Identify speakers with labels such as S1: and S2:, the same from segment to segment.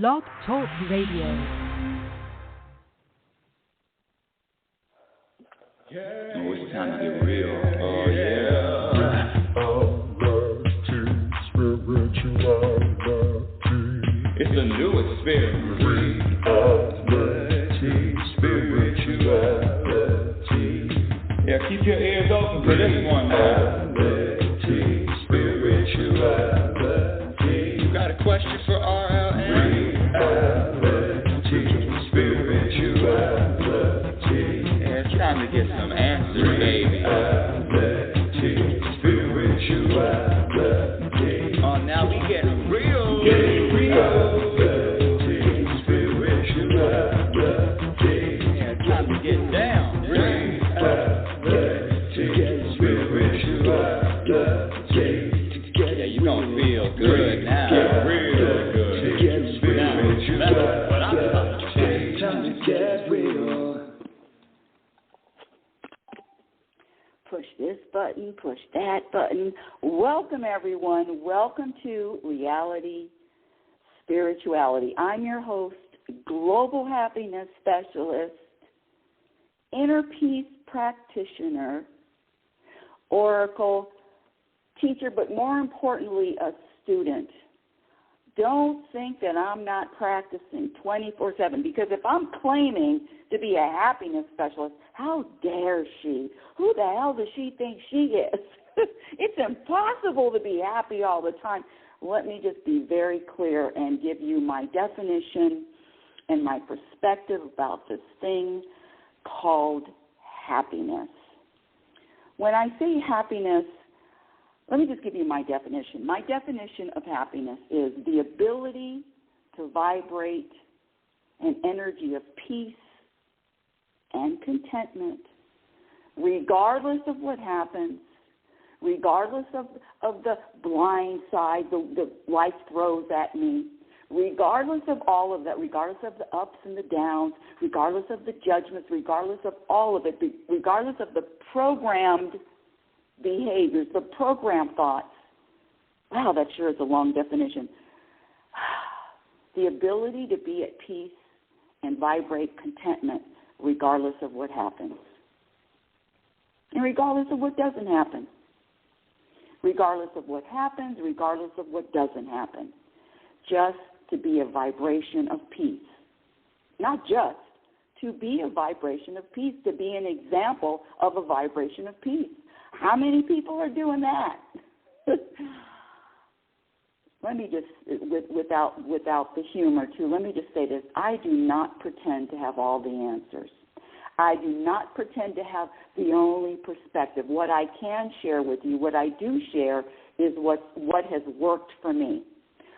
S1: Blog Talk Radio.
S2: Oh, it's time to get real. Oh, yeah. It's a new experience. Spirituality. Yeah, keep your ears open for this one now. Spirituality. You got a question for RLN? Spirituality. Yeah, it's time to get some answers, baby. Spirituality. Oh, now we getting real. Getting real. Spirituality. Yeah, it's time to get down. Yeah, you gonna feel good now. Real good. Now, that's what I'm talking about. Time to get real.
S3: Push this button, push that button. Welcome, everyone. Welcome to Reality Spirituality. I'm your host, Global Happiness Specialist, Inner Peace Practitioner, Oracle teacher, but more importantly, a student. Don't think that I'm not practicing 24/7, because if I'm claiming to be a happiness specialist, how dare she? Who the hell does she think she is? It's impossible to be happy all the time. Let me just be very clear and give you my definition and my perspective about this thing called happiness. When I say happiness, let me just give you my definition. My definition of happiness is the ability to vibrate an energy of peace and contentment, regardless of what happens, regardless of the blind side the life throws at me, regardless of all of that, regardless of the ups and the downs, regardless of the judgments, regardless of all of it, regardless of the programmed behaviors, the programmed thoughts. Wow, that sure is a long definition. The ability to be at peace and vibrate contentment regardless of what happens. And regardless of what doesn't happen. Regardless of what happens, regardless of what doesn't happen. Just to be a vibration of peace. Not just, to be a vibration of peace, to be an example of a vibration of peace. How many people are doing that? Let me just, without the humor too, let me just say this. I do not pretend to have all the answers. I do not pretend to have the only perspective. What I can share with you, what I do share, is what has worked for me.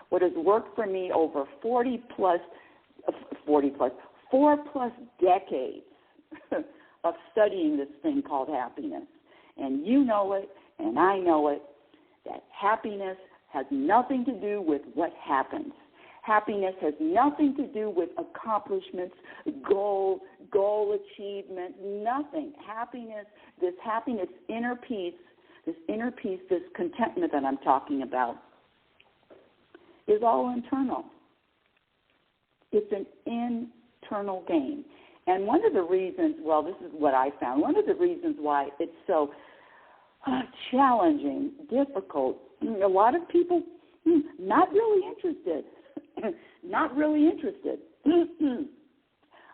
S3: What has worked for me over 4+ decades of studying this thing called happiness. And you know it, and I know it, that happiness has nothing to do with what happens. Happiness has nothing to do with accomplishments, goal achievement, nothing. This inner peace, this contentment that I'm talking about, is all internal. It's an internal game. And one of the reasons, well, this is what I found, one of the reasons why it's so challenging, difficult, a lot of people not really interested. Not really interested.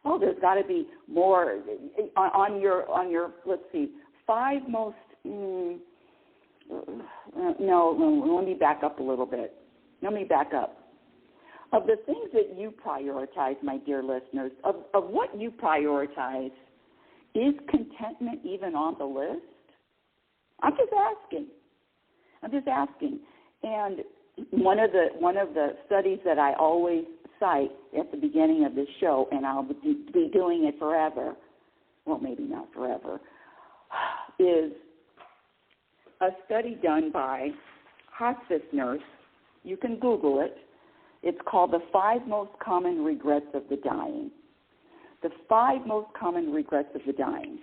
S3: Oh, there's got to be more on your. Let's see, 5 most. No, let me back up a little bit. Let me back up. Of the things that you prioritize, my dear listeners, of what you prioritize, is contentment even on the list? I'm just asking. And one of the studies that I always cite at the beginning of this show, and I'll be doing it forever, well, maybe not forever, is a study done by hospice nurse. You can Google it. It's called The 5 Most Common Regrets of the Dying. The 5 Most Common Regrets of the Dying.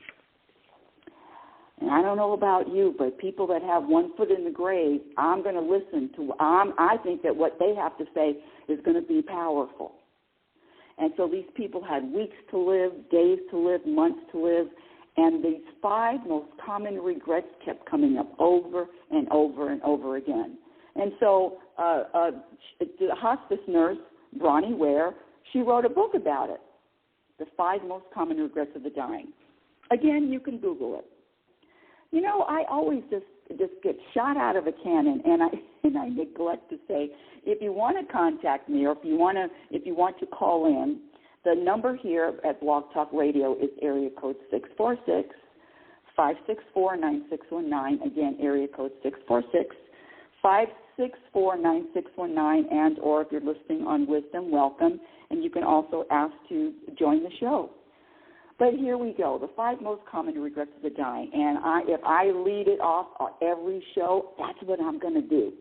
S3: And I don't know about you, but people that have one foot in the grave, I'm going to listen to. I think that what they have to say is going to be powerful. And so these people had weeks to live, days to live, months to live, and these 5 most common regrets kept coming up over and over and over again. And so the hospice nurse, Bronnie Ware, she wrote a book about it, The 5 Most Common Regrets of the Dying. Again, you can Google it. You know, I always just get shot out of a cannon, and I neglect to say, if you want to contact me or if you want to call in, the number here at Blog Talk Radio is area code 646-564-9619. Again, area code 646-564-9619, and or if you're listening on Wisdom, welcome, and you can also ask to join the show. But here we go, the 5 most common regrets of the dying. And if I lead it off every show, that's what I'm going to do.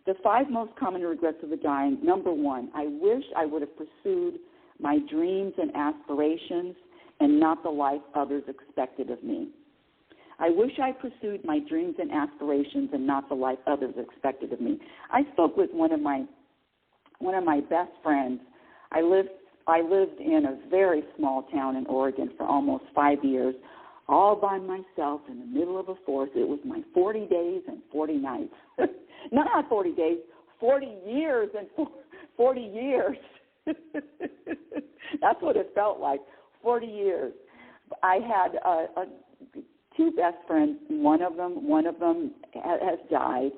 S3: The 5 most common regrets of the dying. Number 1, I wish I would have pursued my dreams and aspirations and not the life others expected of me. I wish I pursued my dreams and aspirations and not the life others expected of me. I spoke with one of my best friends. I lived in a very small town in Oregon for almost 5 years, all by myself in the middle of a forest. It was my 40 days and 40 nights. No, not 40 days, 40 years and 40 years. That's what it felt like, 40 years. I had 2 best friends. One of them has died.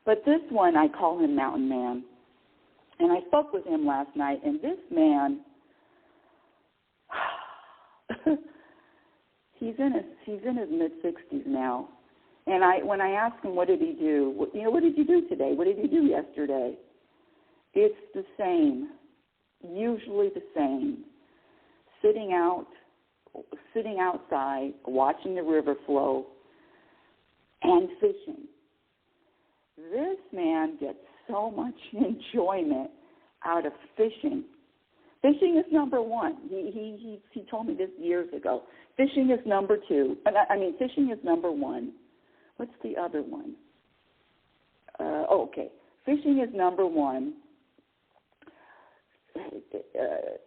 S3: But this one, I call him Mountain Man. And I spoke with him last night, and this man, he's in his mid-60s now. And when I asked him what did he do, what did you do today? What did you do yesterday? It's the same, usually the same. Sitting outside, watching the river flow, and fishing. This man gets so much enjoyment out of fishing. Fishing is number 1. He told me this years ago. Fishing is number 2. Fishing is number 1. What's the other one? Okay. Fishing is number 1.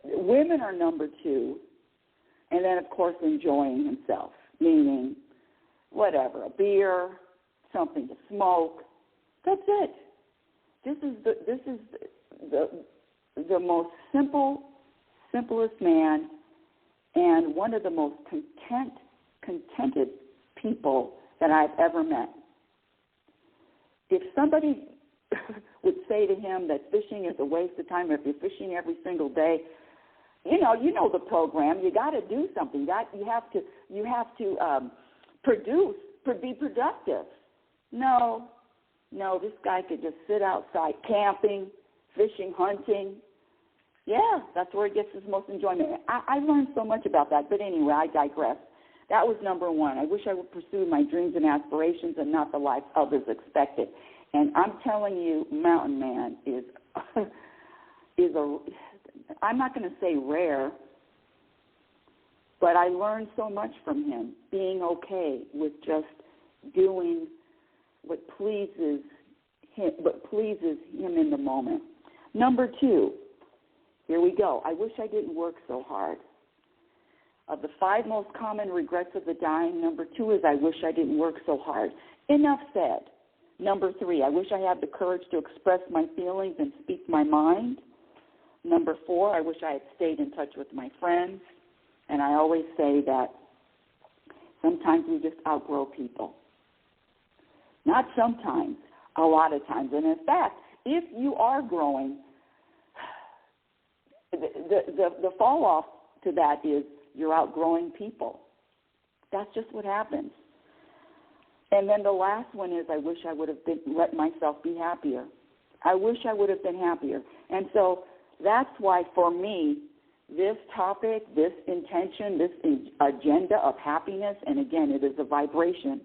S3: Women are number 2. And then, of course, enjoying himself, meaning whatever, a beer, something to smoke. That's it. This is the most simplest man, and one of the most contented people that I've ever met. If somebody would say to him that fishing is a waste of time, if you're fishing every single day, you know the program. You got to do something. You have to produce, be productive. No, this guy could just sit outside camping, fishing, hunting. Yeah, that's where he gets his most enjoyment. I learned so much about that. But anyway, I digress. That was number 1. I wish I would pursue my dreams and aspirations and not the life others expected. And I'm telling you, Mountain Man is I'm not going to say rare, but I learned so much from him, being okay with just doing what pleases him in the moment. Number 2, here we go. I wish I didn't work so hard. Of the 5 most common regrets of the dying, number 2 is I wish I didn't work so hard. Enough said. Number 3, I wish I had the courage to express my feelings and speak my mind. Number 4, I wish I had stayed in touch with my friends. And I always say that sometimes we just outgrow people. Not sometimes, a lot of times. And in fact, if you are growing, the fall off to that is you're outgrowing people. That's just what happens. And then the last one is I wish I would have let myself be happier. I wish I would have been happier. And so that's why for me, this topic, this intention, this agenda of happiness, and again, it is a vibration.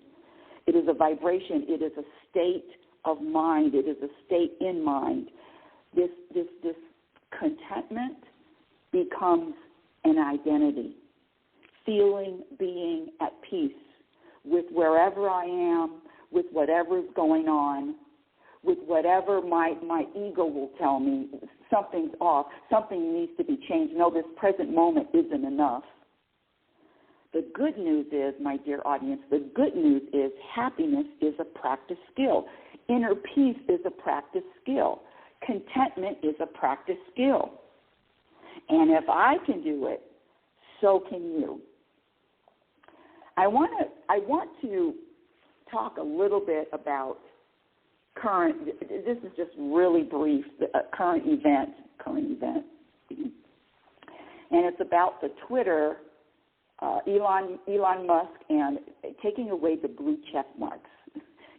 S3: It is a vibration. It is a state of mind. It is a state in mind. This contentment becomes an identity, feeling, being at peace with wherever I am, with whatever's going on, with whatever my ego will tell me, something's off, something needs to be changed. No, this present moment isn't enough. The good news is, my dear audience, the good news is happiness is a practice skill. Inner peace is a practice skill. Contentment is a practice skill. And if I can do it, so can you. I want to talk a little bit about this is just really brief, current event. And it's about the Twitter, Elon Musk, and taking away the blue check marks.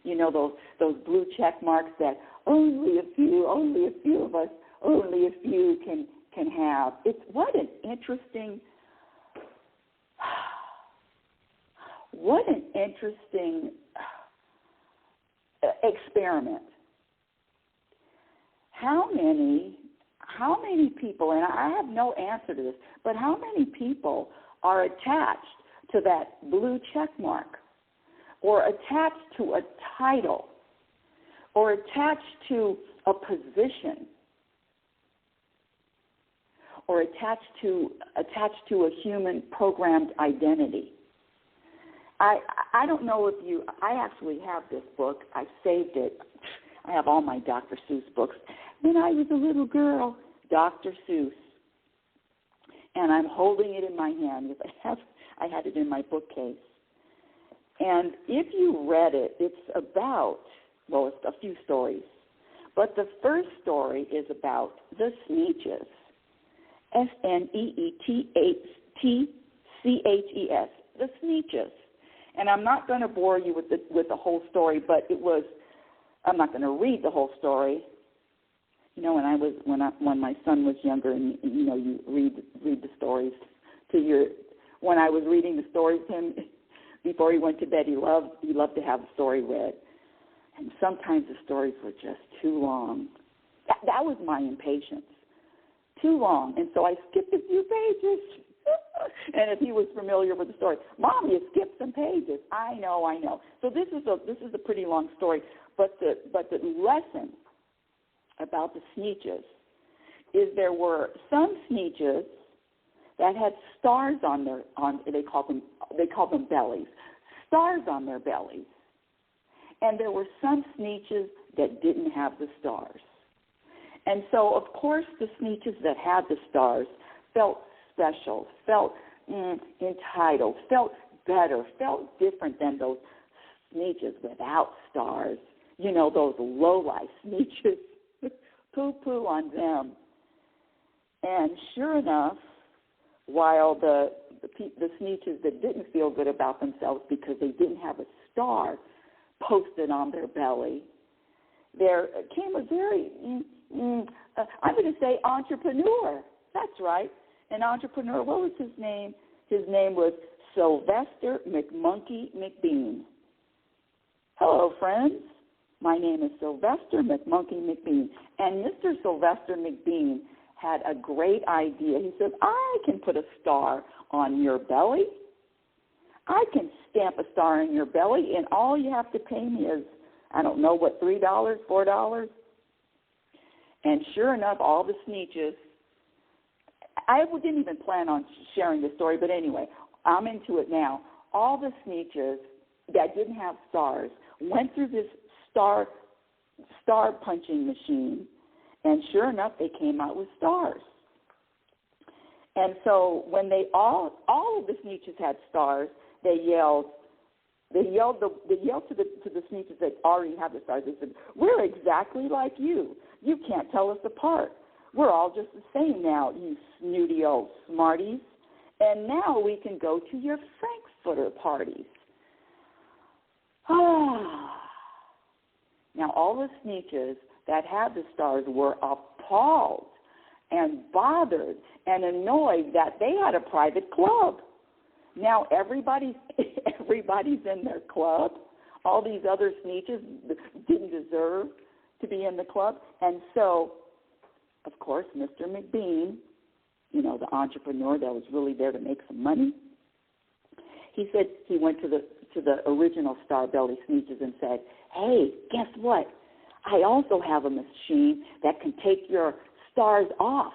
S3: You know, those blue check marks that only a few of us, only a few can have. It's what an interesting experiment. How many people, and I have no answer to this, but how many people are attached to that blue check mark, or attached to a title, or attached to a position, or attached to a human programmed identity? I don't know if I actually have this book. I saved it. I have all my Dr. Seuss books. When I was a little girl, Dr. Seuss. And I'm holding it in my hand because I had it in my bookcase. And if you read it, it's about, it's a few stories. But the first story is about the Sneetches. Sneetches. The Sneetches. And I'm not going to bore you with the whole story, but I'm not going to read the whole story. You know, when my son was younger, and you know, you read the stories when I was reading the stories to him before he went to bed, he loved to have the story read. And sometimes the stories were just too long. That was my impatience. Too long. And so I skipped a few pages. And if he was familiar with the story, Mom, you skipped some pages. I know. So this is a pretty long story, but the lesson about the Sneetches is there were some Sneetches that had stars on they called them bellies, stars on their bellies, and there were some Sneetches that didn't have the stars. And so, of course, the Sneetches that had the stars felt special, felt entitled, felt better, felt different than those Sneetches without stars. You know, those low-life Sneetches. Poo-poo on them. And sure enough, while the Sneetches that didn't feel good about themselves because they didn't have a star posted on their belly, there came a very, I'm going to say entrepreneur. That's right. An entrepreneur. What was his name? His name was Sylvester McMonkey McBean. Hello, friends. My name is Sylvester McMonkey McBean. And Mr. Sylvester McBean had a great idea. He said, I can put a star on your belly. I can stamp a star on your belly, and all you have to pay me is, I don't know, what, $3, $4? And sure enough, all the Sneetches, I didn't even plan on sharing the story, but anyway, I'm into it now. All the Sneetches that didn't have stars went through this star punching machine, and sure enough, they came out with stars. And so when they all of the Sneetches had stars, they yelled to the Sneetches that already had the stars. They said, "We're exactly like you. You can't tell us apart. We're all just the same now, you snooty old smarties. And now we can go to your Frankfurter parties." Now, all the Sneetches that had the stars were appalled and bothered and annoyed that they had a private club. Now everybody's in their club. All these other Sneetches didn't deserve to be in the club. And so, of course, Mr. McBean, you know, the entrepreneur that was really there to make some money, he said he went to to the original Star Belly Sneetches and said, hey, guess what? I also have a machine that can take your stars off,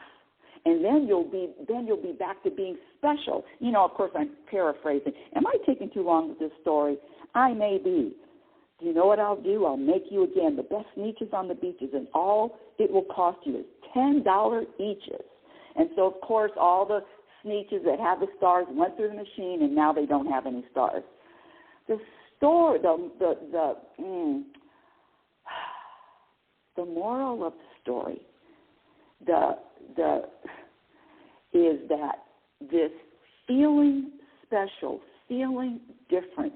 S3: and then you'll be back to being special. You know, of course, I'm paraphrasing. Am I taking too long with this story? I may be. Do you know what I'll do? I'll make you, again, the best Sneetches on the beaches, and all it will cost you is $10 each. And so, of course, all the Sneetches that have the stars went through the machine, and now they don't have any stars. The moral of the story is that this feeling special, feeling different,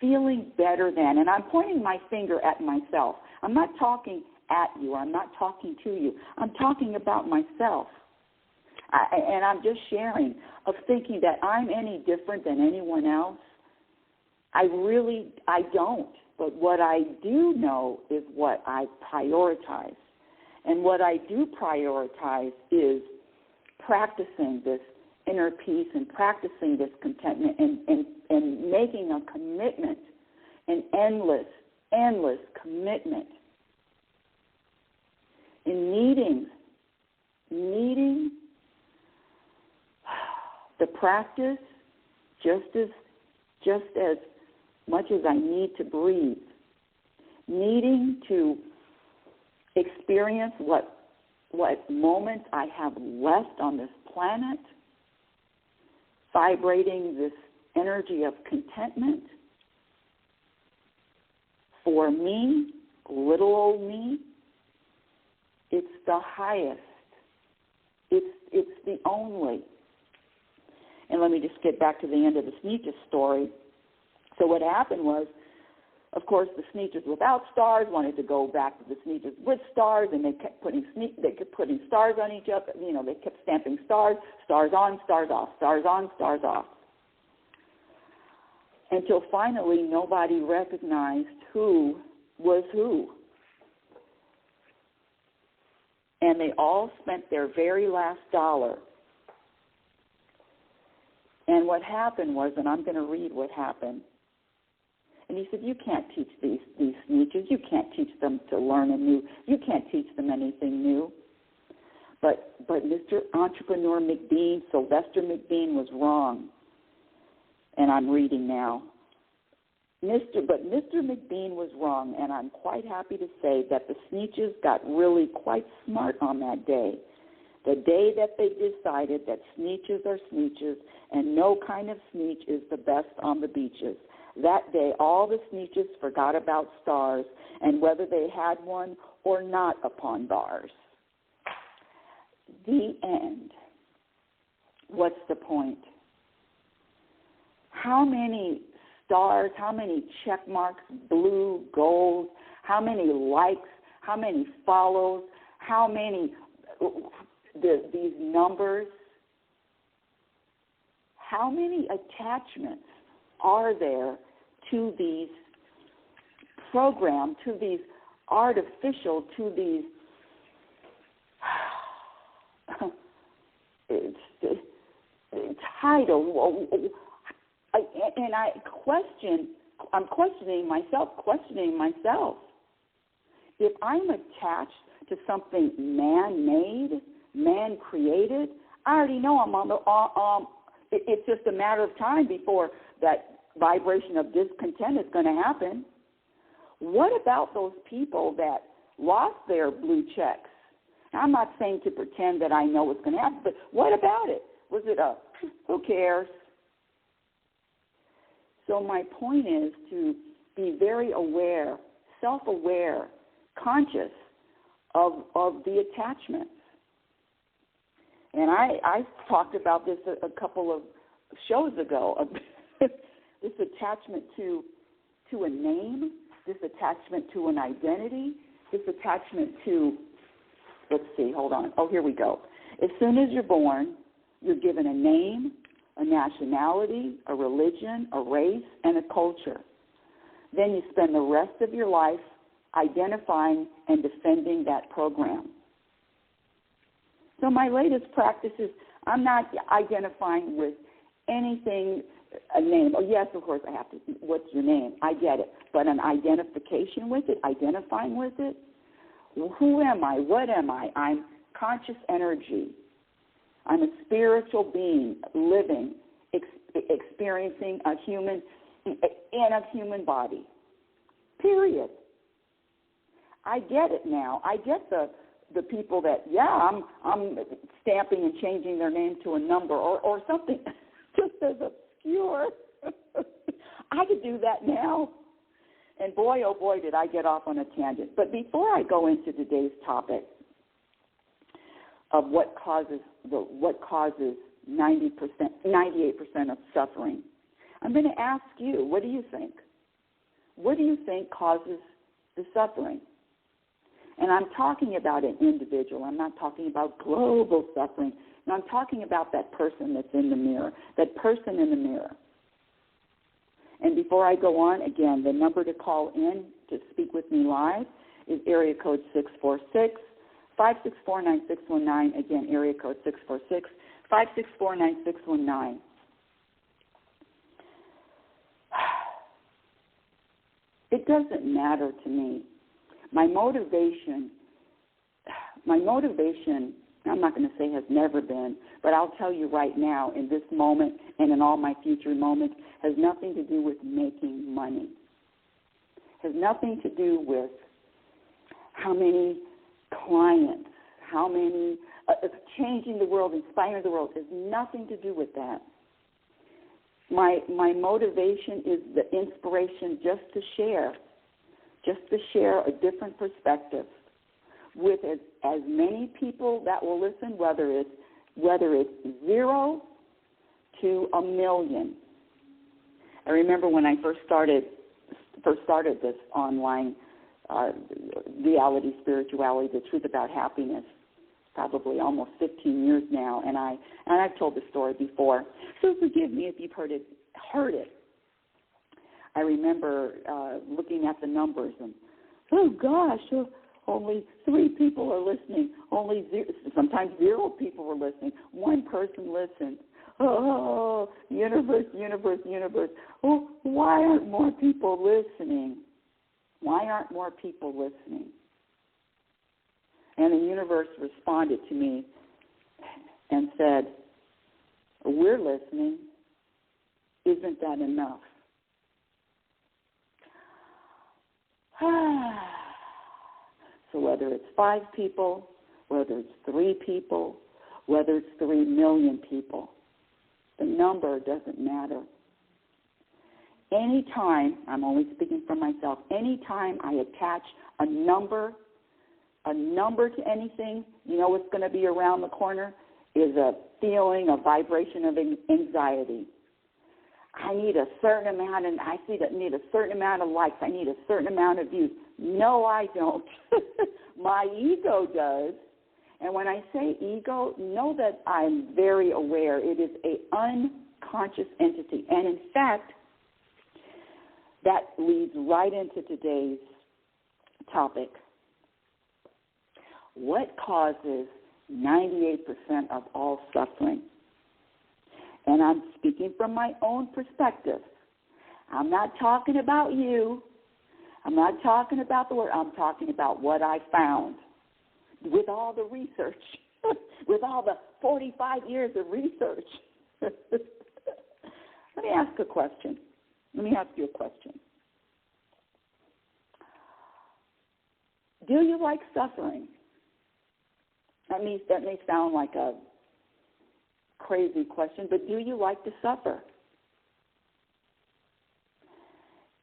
S3: feeling better than, and I'm pointing my finger at myself. I'm not talking at you. I'm not talking to you. I'm talking about myself. And I'm just sharing of thinking that I'm any different than anyone else. I don't. But what I do know is what I prioritize. And what I do prioritize is practicing this inner peace and practicing this contentment and making a commitment, an endless commitment in needing the practice just as much as I need to breathe, needing to experience what moments I have left on this planet, vibrating this energy of contentment. For me, little old me, it's the highest. It's the only. And let me just get back to the end of the Sneetches story. So what happened was, of course, the Sneetches without stars wanted to go back to the Sneetches with stars, and they kept putting stars on each other. You know, they kept stamping stars on, stars off, stars on, stars off, until finally nobody recognized who was who. And they all spent their very last dollar. And what happened was, and I'm going to read what happened. And he said, you can't teach these Sneetches. You can't teach them to learn anew. You can't teach them anything new. But Mr. Entrepreneur McBean, Sylvester McBean, was wrong. And I'm reading now. But Mr. McBean was wrong, and I'm quite happy to say that the Sneetches got really quite smart on that day. The day that they decided that Sneetches are Sneetches and no kind of Sneetch is the best on the beaches. That day, all the Sneetches forgot about stars and whether they had one or not upon bars. The end. What's the point? How many stars, how many check marks, blue, gold, how many likes, how many follows, how many these numbers, how many attachments are there to these programs, to these artificial, to these titles? And I'm questioning myself. If I'm attached to something man-made, man-created, I already know I'm on the. It's just a matter of time before that vibration of discontent is going to happen. What about those people that lost their blue checks? Now, I'm not saying to pretend that I know what's going to happen, but what about it? Was it who cares? So my point is to be very aware, self-aware, conscious of the attachments. And I talked about this a couple of shows ago, this attachment to a name, this attachment to an identity, this attachment to, let's see, hold on. Oh, here we go. As soon as you're born, you're given a name, a nationality, a religion, a race, and a culture. Then you spend the rest of your life identifying and defending that program. So my latest practice is I'm not identifying with anything a name. Oh, yes, of course I have to. What's your name? I get it. But an identification with it, identifying with it. Who am I? What am I? I'm conscious energy. I'm a spiritual being living, experiencing a human in a human body. Period. I get it now. I get the people that, I'm stamping and changing their name to a number or something just as obscure. I could do that now. And boy, oh boy, did I get off on a tangent. But before I go into today's topic of what causes 98% of suffering, I'm going to ask you, what do you think? What do you think causes the suffering? And I'm talking about an individual. I'm not talking about global suffering. No, I'm talking about that person that's in the mirror, that person in the mirror. And before I go on, again, the number to call in to speak with me live is area code 646-564-9619. Again, area code 646-564-9619. It doesn't matter to me. My motivation, I'm not going to say has never been, but I'll tell you right now, in this moment and in all my future moments, has nothing to do with making money. Has nothing to do with how many clients, how many, changing the world, inspiring the world. Has nothing to do with that. My motivation is the inspiration just to share a different perspective with as many people that will listen, whether it's 0 to 1 million. I remember when I first started this online reality spirituality, the truth about happiness, probably almost 15 years now, and I've told the story before, so forgive me if you've heard it. I remember looking at the numbers and, oh gosh, only 3 people are listening. Sometimes 0 people were listening. 1 person listened. Oh, universe. Oh, why aren't more people listening? And the universe responded to me and said, we're listening. Isn't that enough? So whether it's 5 people, whether it's 3 people, whether it's 3 million people, the number doesn't matter. Anytime, I'm only speaking for myself, anytime I attach a number to anything, you know what's going to be around the corner is a feeling, a vibration of anxiety. I need a certain amount, and I need a certain amount of likes. I need a certain amount of views. No, I don't. My ego does. And when I say ego, know that I'm very aware. It is an unconscious entity. And in fact, that leads right into today's topic. What causes 98% of all suffering? And I'm speaking from my own perspective. I'm not talking about you. I'm not talking about the word. I'm talking about what I found with all the research, with all the 45 years of research. Let me ask you a question. Do you like suffering? That may sound like a crazy question, but do you like to suffer?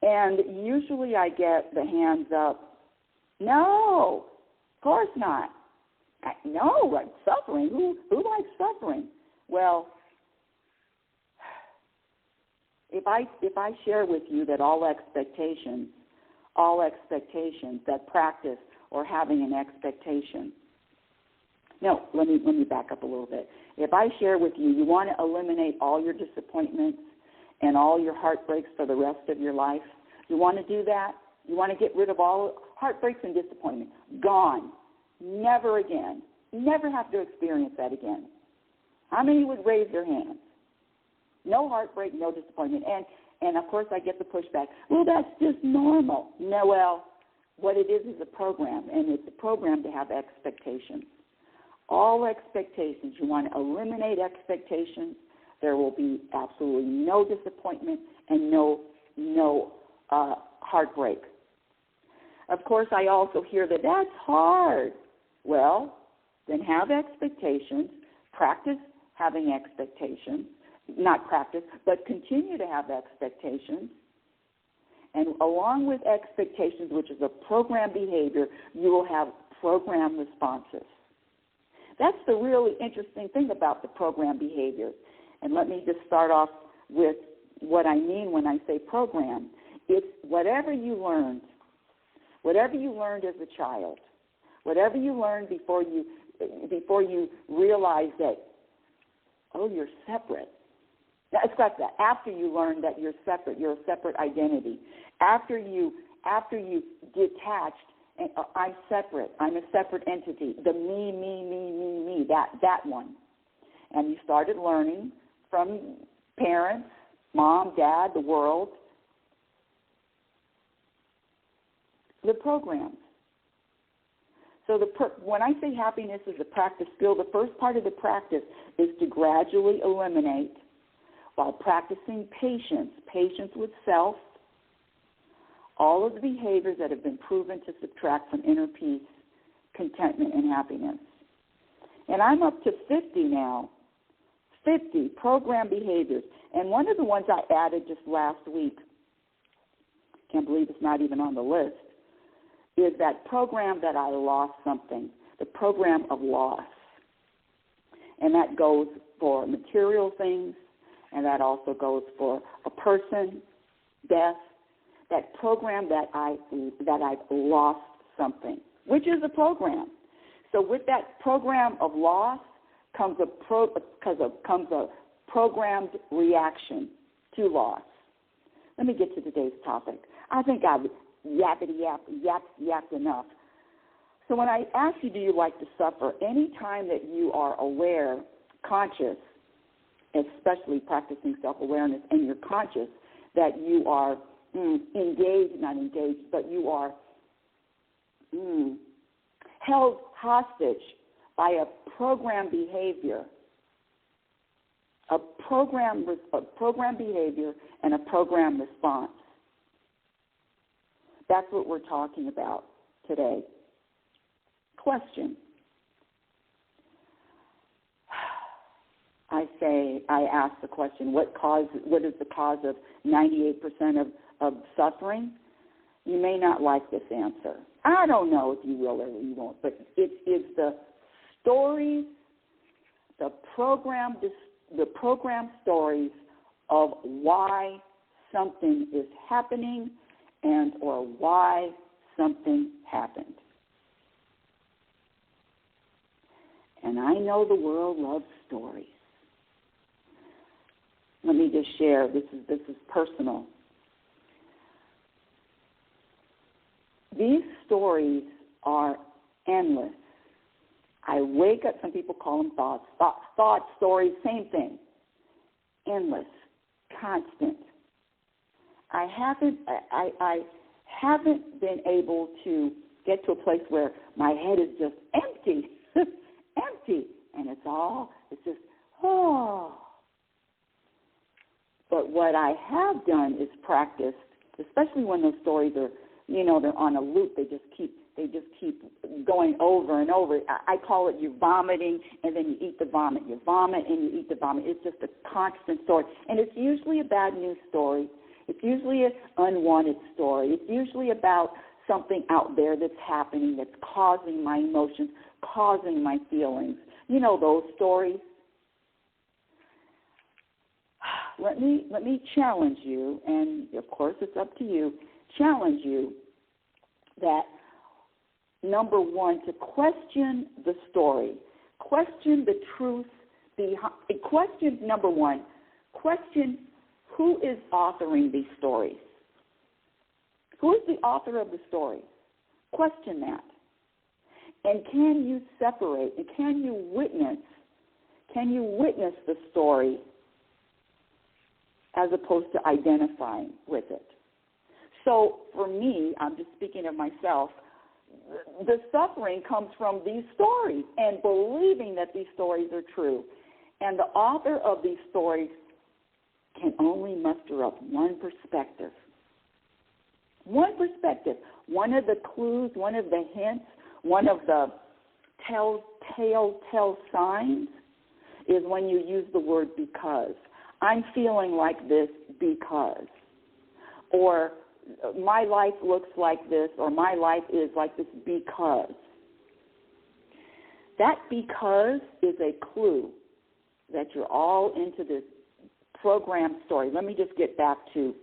S3: And usually I get the hands up, no, of course not. No, like suffering, who likes suffering? Well, if I share with you that all expectations, that practice or having an expectation. No, let me back up a little bit. If I share with you, you want to eliminate all your disappointments and all your heartbreaks for the rest of your life. You want to do that? You want to get rid of all heartbreaks and disappointment. Gone. Never again. Never have to experience that again. How many would raise their hands? No heartbreak, no disappointment. And of course, I get the pushback. Well, that's just normal. No, well, what it is a program, and it's a program to have expectations. All expectations. You want to eliminate expectations. There will be absolutely no disappointment and no heartbreak. Of course, I also hear that that's hard. Well, then have expectations. Practice having expectations. Not practice, but continue to have expectations. And along with expectations, which is a program behavior, you will have program responses. That's the really interesting thing about the program behavior. And let me just start off with what I mean when I say program. It's whatever you learned as a child, whatever you learned before you realized that, oh, you're separate. Now, scratch that. After you learn that you're separate, you're a separate identity. After you detached, I'm separate. I'm a separate entity. The me, that one. And you started learning from parents, mom, dad, the world, the programs. So when I say happiness is a practice skill, the first part of the practice is to gradually eliminate, while practicing patience with self, all of the behaviors that have been proven to subtract from inner peace, contentment, and happiness. And I'm up to 50 now, 50 program behaviors. And one of the ones I added just last week, can't believe it's not even on the list, is that program that I lost something, the program of loss. And that goes for material things, and that also goes for a person, death, that program that I've lost something, which is a program. So with that program of loss comes a programmed reaction to loss. Let me get to today's topic. I think I've yapped enough. So when I ask you, do you like to suffer, any time that you are aware, conscious, especially practicing self-awareness, and you're conscious that you are not engaged, but you are held hostage by a program behavior, a program behavior and a program response. That's what we're talking about today. Question. I ask the question, what is the cause of 98% of suffering? You may not like this answer. I don't know if you will or you won't, but it is the stories, the program stories of why something is happening and or why something happened. And I know the world loves stories. Let me just share. This is personal. These stories are endless. I wake up, some people call them thoughts. Thought stories, same thing. Endless, constant. I haven't been able to get to a place where my head is just empty, empty, and it's just, oh. But what I have done is practiced, especially when those stories are, they're on a loop. They just keep going over and over. I call it you vomiting and then you eat the vomit. You vomit and you eat the vomit. It's just a constant story. And it's usually a bad news story. It's usually an unwanted story. It's usually about something out there that's happening, that's causing my emotions, causing my feelings. You know those stories. Let me challenge you, and of course it's up to you, challenge you that, number one, to question the story, question the truth behind, number one, question who is authoring these stories. Who is the author of the story? Question that. And can you separate, and can you witness the story as opposed to identifying with it. So for me, I'm just speaking of myself, the suffering comes from these stories and believing that these stories are true. And the author of these stories can only muster up one perspective. One perspective. One of the clues, one of the hints, one of the telltale signs is when you use the word because. I'm feeling like this because. Or my life looks like this, or my life is like this because. That because is a clue that you're all into this program story. Let me just get back to,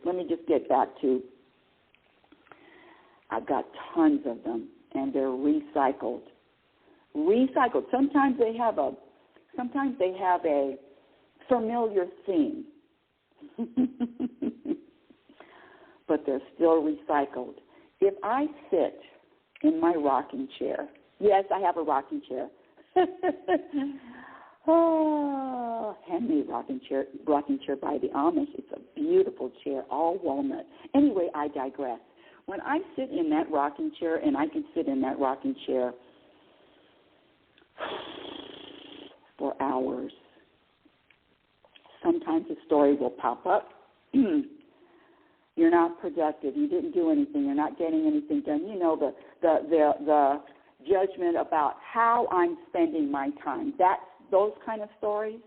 S3: I've got tons of them, and they're recycled. Sometimes they have a familiar theme, but they're still recycled. If I sit in my rocking chair, yes, I have a rocking chair. Oh, handmade rocking chair by the Amish. It's a beautiful chair, all walnut. Anyway, I digress. When I sit in that rocking chair, and I can sit in that rocking chair for hours, sometimes a story will pop up. You're not productive. You didn't do anything. You're not getting anything done. You know, the judgment about how I'm spending my time. Those kind of stories.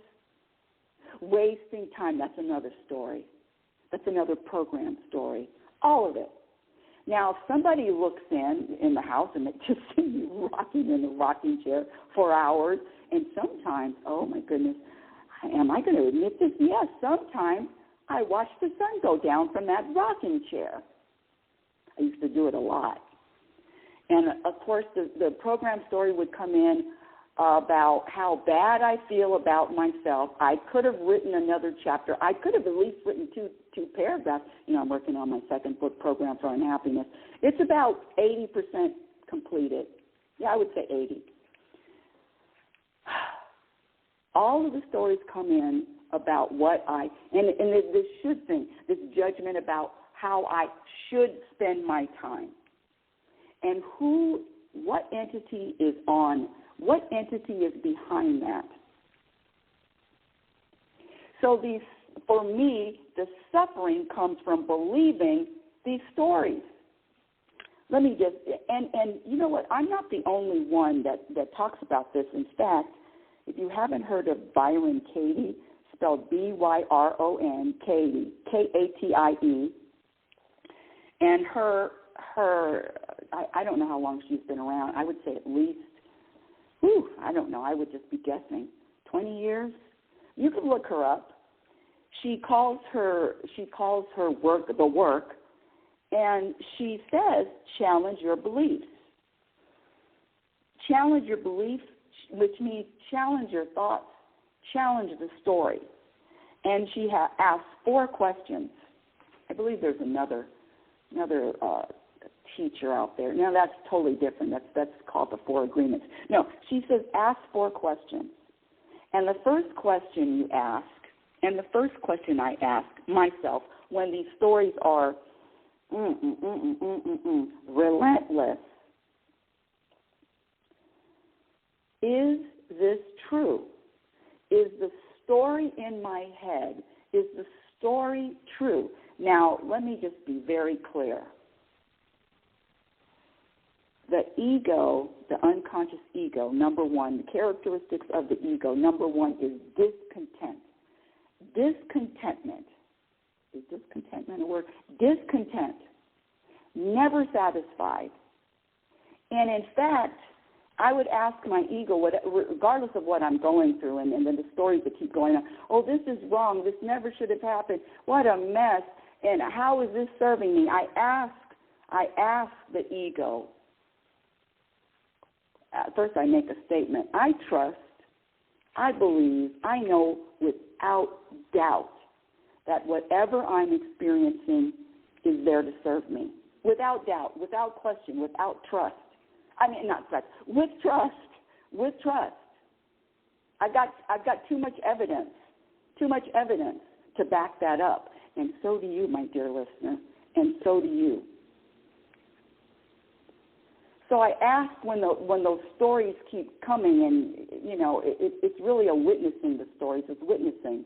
S3: Wasting time, that's another story. That's another program story. All of it. Now, if somebody looks in the house and they just see you rocking in a rocking chair for hours, and sometimes, oh my goodness, am I going to admit this? Yes, sometimes I watch the sun go down from that rocking chair. I used to do it a lot. And, of course, the program story would come in about how bad I feel about myself. I could have written another chapter. I could have at least written two paragraphs. You know, I'm working on my second book, Program for Unhappiness. It's about 80% completed. Yeah, I would say 80. All of the stories come in about what and this should thing, this judgment about how I should spend my time. And what entity is behind that? So for me, the suffering comes from believing these stories. Let me just, and you know what, I'm not the only one that talks about this. In fact, if you haven't heard of Byron Katie, spelled Byron, Katie, Katie, and her I don't know how long she's been around. I would say at least, I don't know, I would just be guessing, 20 years. You can look her up. She calls her work the work, and she says, challenge your beliefs. Challenge your beliefs, which means challenge your thoughts, challenge the story. And she asks 4 questions. I believe there's another teacher out there. Now, that's totally different. That's called the 4 Agreements. No, she says ask 4 questions. And the first question you ask, and the first question I ask myself when these stories are relentless, is this true? Is the story in my head, is the story true? Now, let me just be very clear. The ego, the unconscious ego, number 1, the characteristics of the ego, number 1 is discontent. Discontentment. Is discontentment a word? Discontent. Never satisfied. And in fact, I would ask my ego, regardless of what I'm going through, and then the stories that keep going on, oh, this is wrong, this never should have happened, what a mess, and how is this serving me? I ask the ego. First I make a statement. I trust, I believe, I know without doubt that whatever I'm experiencing is there to serve me. Without doubt, without question, without trust. I mean, not trust, with trust, I've got too much evidence to back that up. And so do you, my dear listener, and so do you. So I ask when those stories keep coming, and, it's really a witnessing the stories. It's witnessing.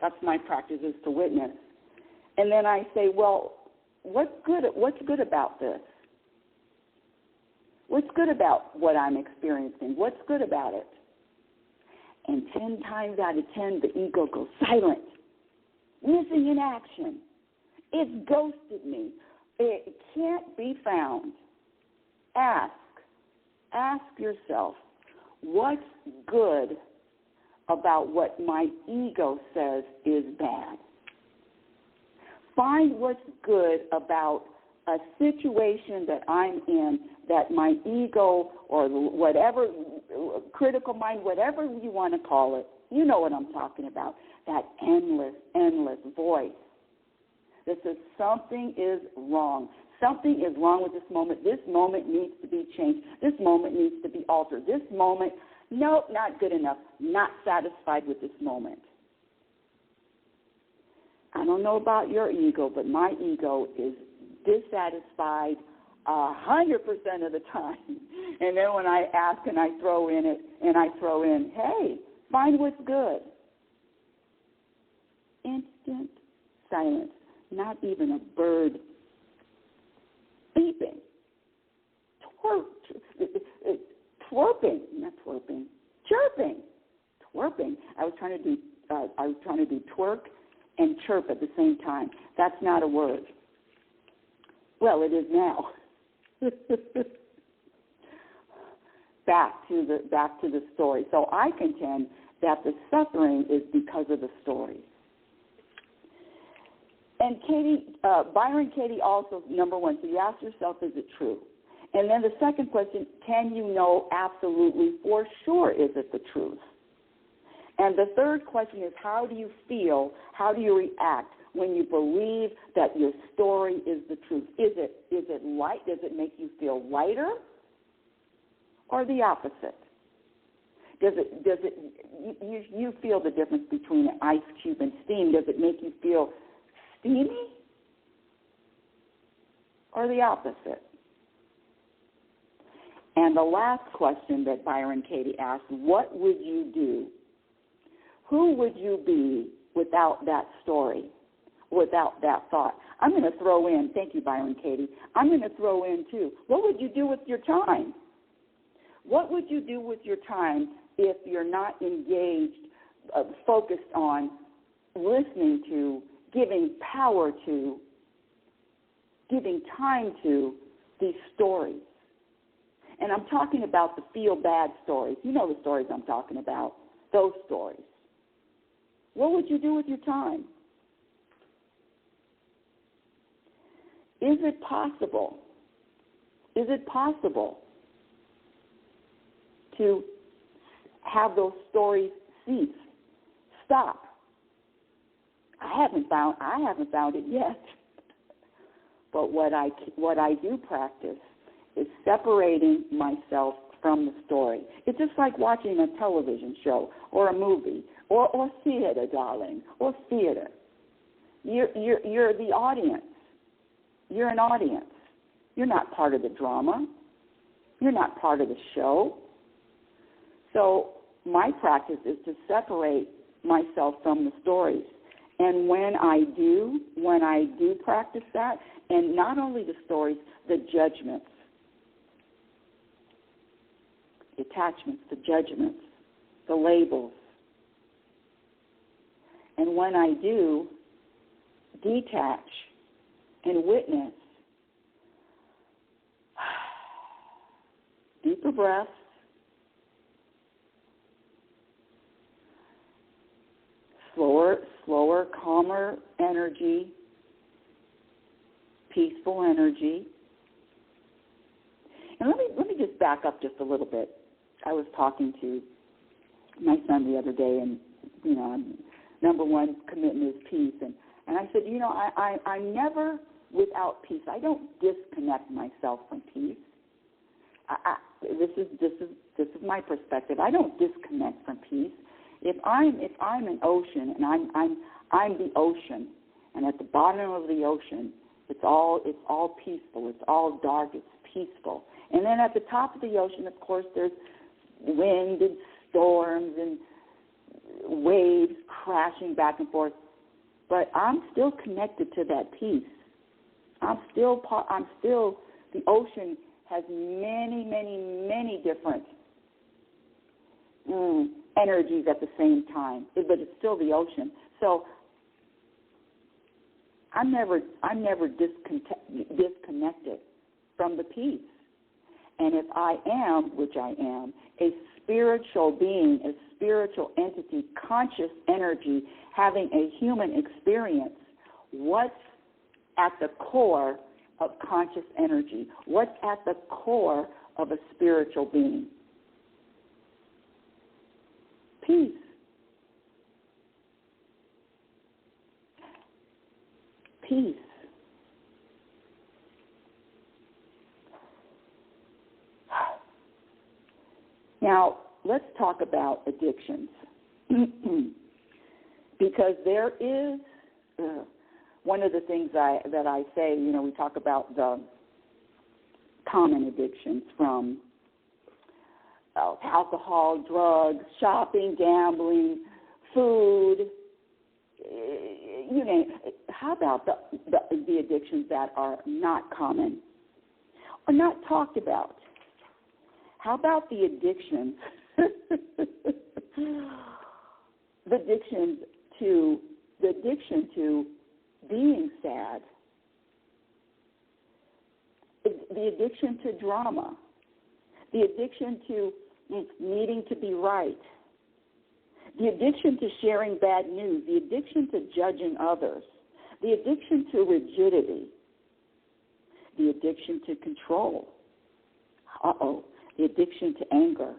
S3: That's my practice, is to witness. And then I say, well, what's good about this? What's good about what I'm experiencing? What's good about it? And 10 times out of 10, the ego goes silent, missing in action. It's ghosted me. It can't be found. Ask yourself, what's good about what my ego says is bad? Find what's good about a situation that I'm in that my ego or whatever, critical mind, whatever you want to call it, you know what I'm talking about, that endless voice that says something is wrong. Something is wrong with this moment. This moment needs to be changed. This moment needs to be altered. This moment, nope, not good enough. Not satisfied with this moment. I don't know about your ego, but my ego is dissatisfied 100% of the time. And then when I ask and I throw in, hey, find what's good. Instant silence. Not even a bird beeping, chirping. I was trying to do twerk and chirp at the same time. That's not a word. Well, it is now. Back to the story. So I contend that the suffering is because of the stories. And Byron Katie also, number one, so you ask yourself, is it true? And then the second question, can you know absolutely for sure is it the truth? And the third question is, how do you feel, how do you react when you believe that your story is the truth? Is it light? Does it make you feel lighter? Or the opposite? You feel the difference between an ice cube and steam. Does it make you feel steamy, or the opposite? And the last question that Byron Katie asked, what would you do? Who would you be without that story, without that thought? I'm going to throw in, thank you, Byron Katie, I'm going to throw in, too, what would you do with your time? What would you do with your time if you're not engaged, focused on listening to, giving power to, giving time to these stories? And I'm talking about the feel-bad stories. You know the stories I'm talking about, those stories. What would you do with your time? Is it possible to have those stories cease, stop? I haven't found it yet. But what I do practice is separating myself from the story. It's just like watching a television show or a movie or theater, darling, or theater. You're the audience. You're an audience. You're not part of the drama. You're not part of the show. So my practice is to separate myself from the stories. And when I do practice that, and not only the stories, the judgments, the attachments, the judgments, the labels. And when I do detach and witness, deeper breaths, slower, calmer energy, peaceful energy. And let me just back up just a little bit. I was talking to my son the other day, and number one commitment is peace, and I said, I'm never without peace. I don't disconnect myself from peace. This is my perspective. I don't disconnect from peace. If I'm an ocean and I'm the ocean, and at the bottom of the ocean, it's all peaceful. It's all dark. It's peaceful. And then at the top of the ocean, of course, there's wind and storms and waves crashing back and forth. But I'm still connected to that peace. The ocean has many, many, many different energies at the same time, but it's still the ocean. So I'm never disconnected from the peace. And if I am, which I am, a spiritual being, a spiritual entity, conscious energy, having a human experience, what's at the core of conscious energy? What's at the core of a spiritual being? Peace. Peace. Now, let's talk about addictions. Because there is one of the things that I say, we talk about the common addictions from alcohol, drugs, shopping, gambling, food, you name it. How about the addictions that are not common or not talked about? How about the addictions? the addiction to being sad, the addiction to drama, the addiction to needing to be right, the addiction to sharing bad news, the addiction to judging others, the addiction to rigidity, the addiction to control. The addiction to anger.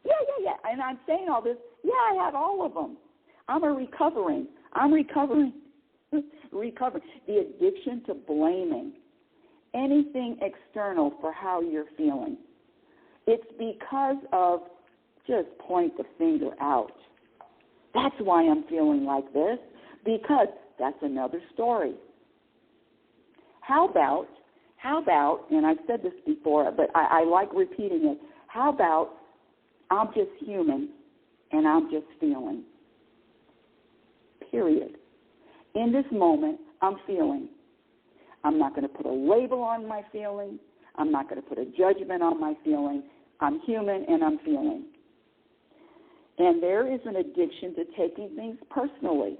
S3: Yeah. And I'm saying all this. Yeah, I have all of them. I'm recovering. The addiction to blaming anything external for how you're feeling. It's because of just point the finger out. That's why I'm feeling like this, because that's another story. How about, and I've said this before, but I like repeating it, how about I'm just human and I'm just feeling, period. In this moment, I'm feeling. I'm not going to put a label on my feeling. I'm not going to put a judgment on my feeling. I'm human and I'm feeling. And there is an addiction to taking things personally.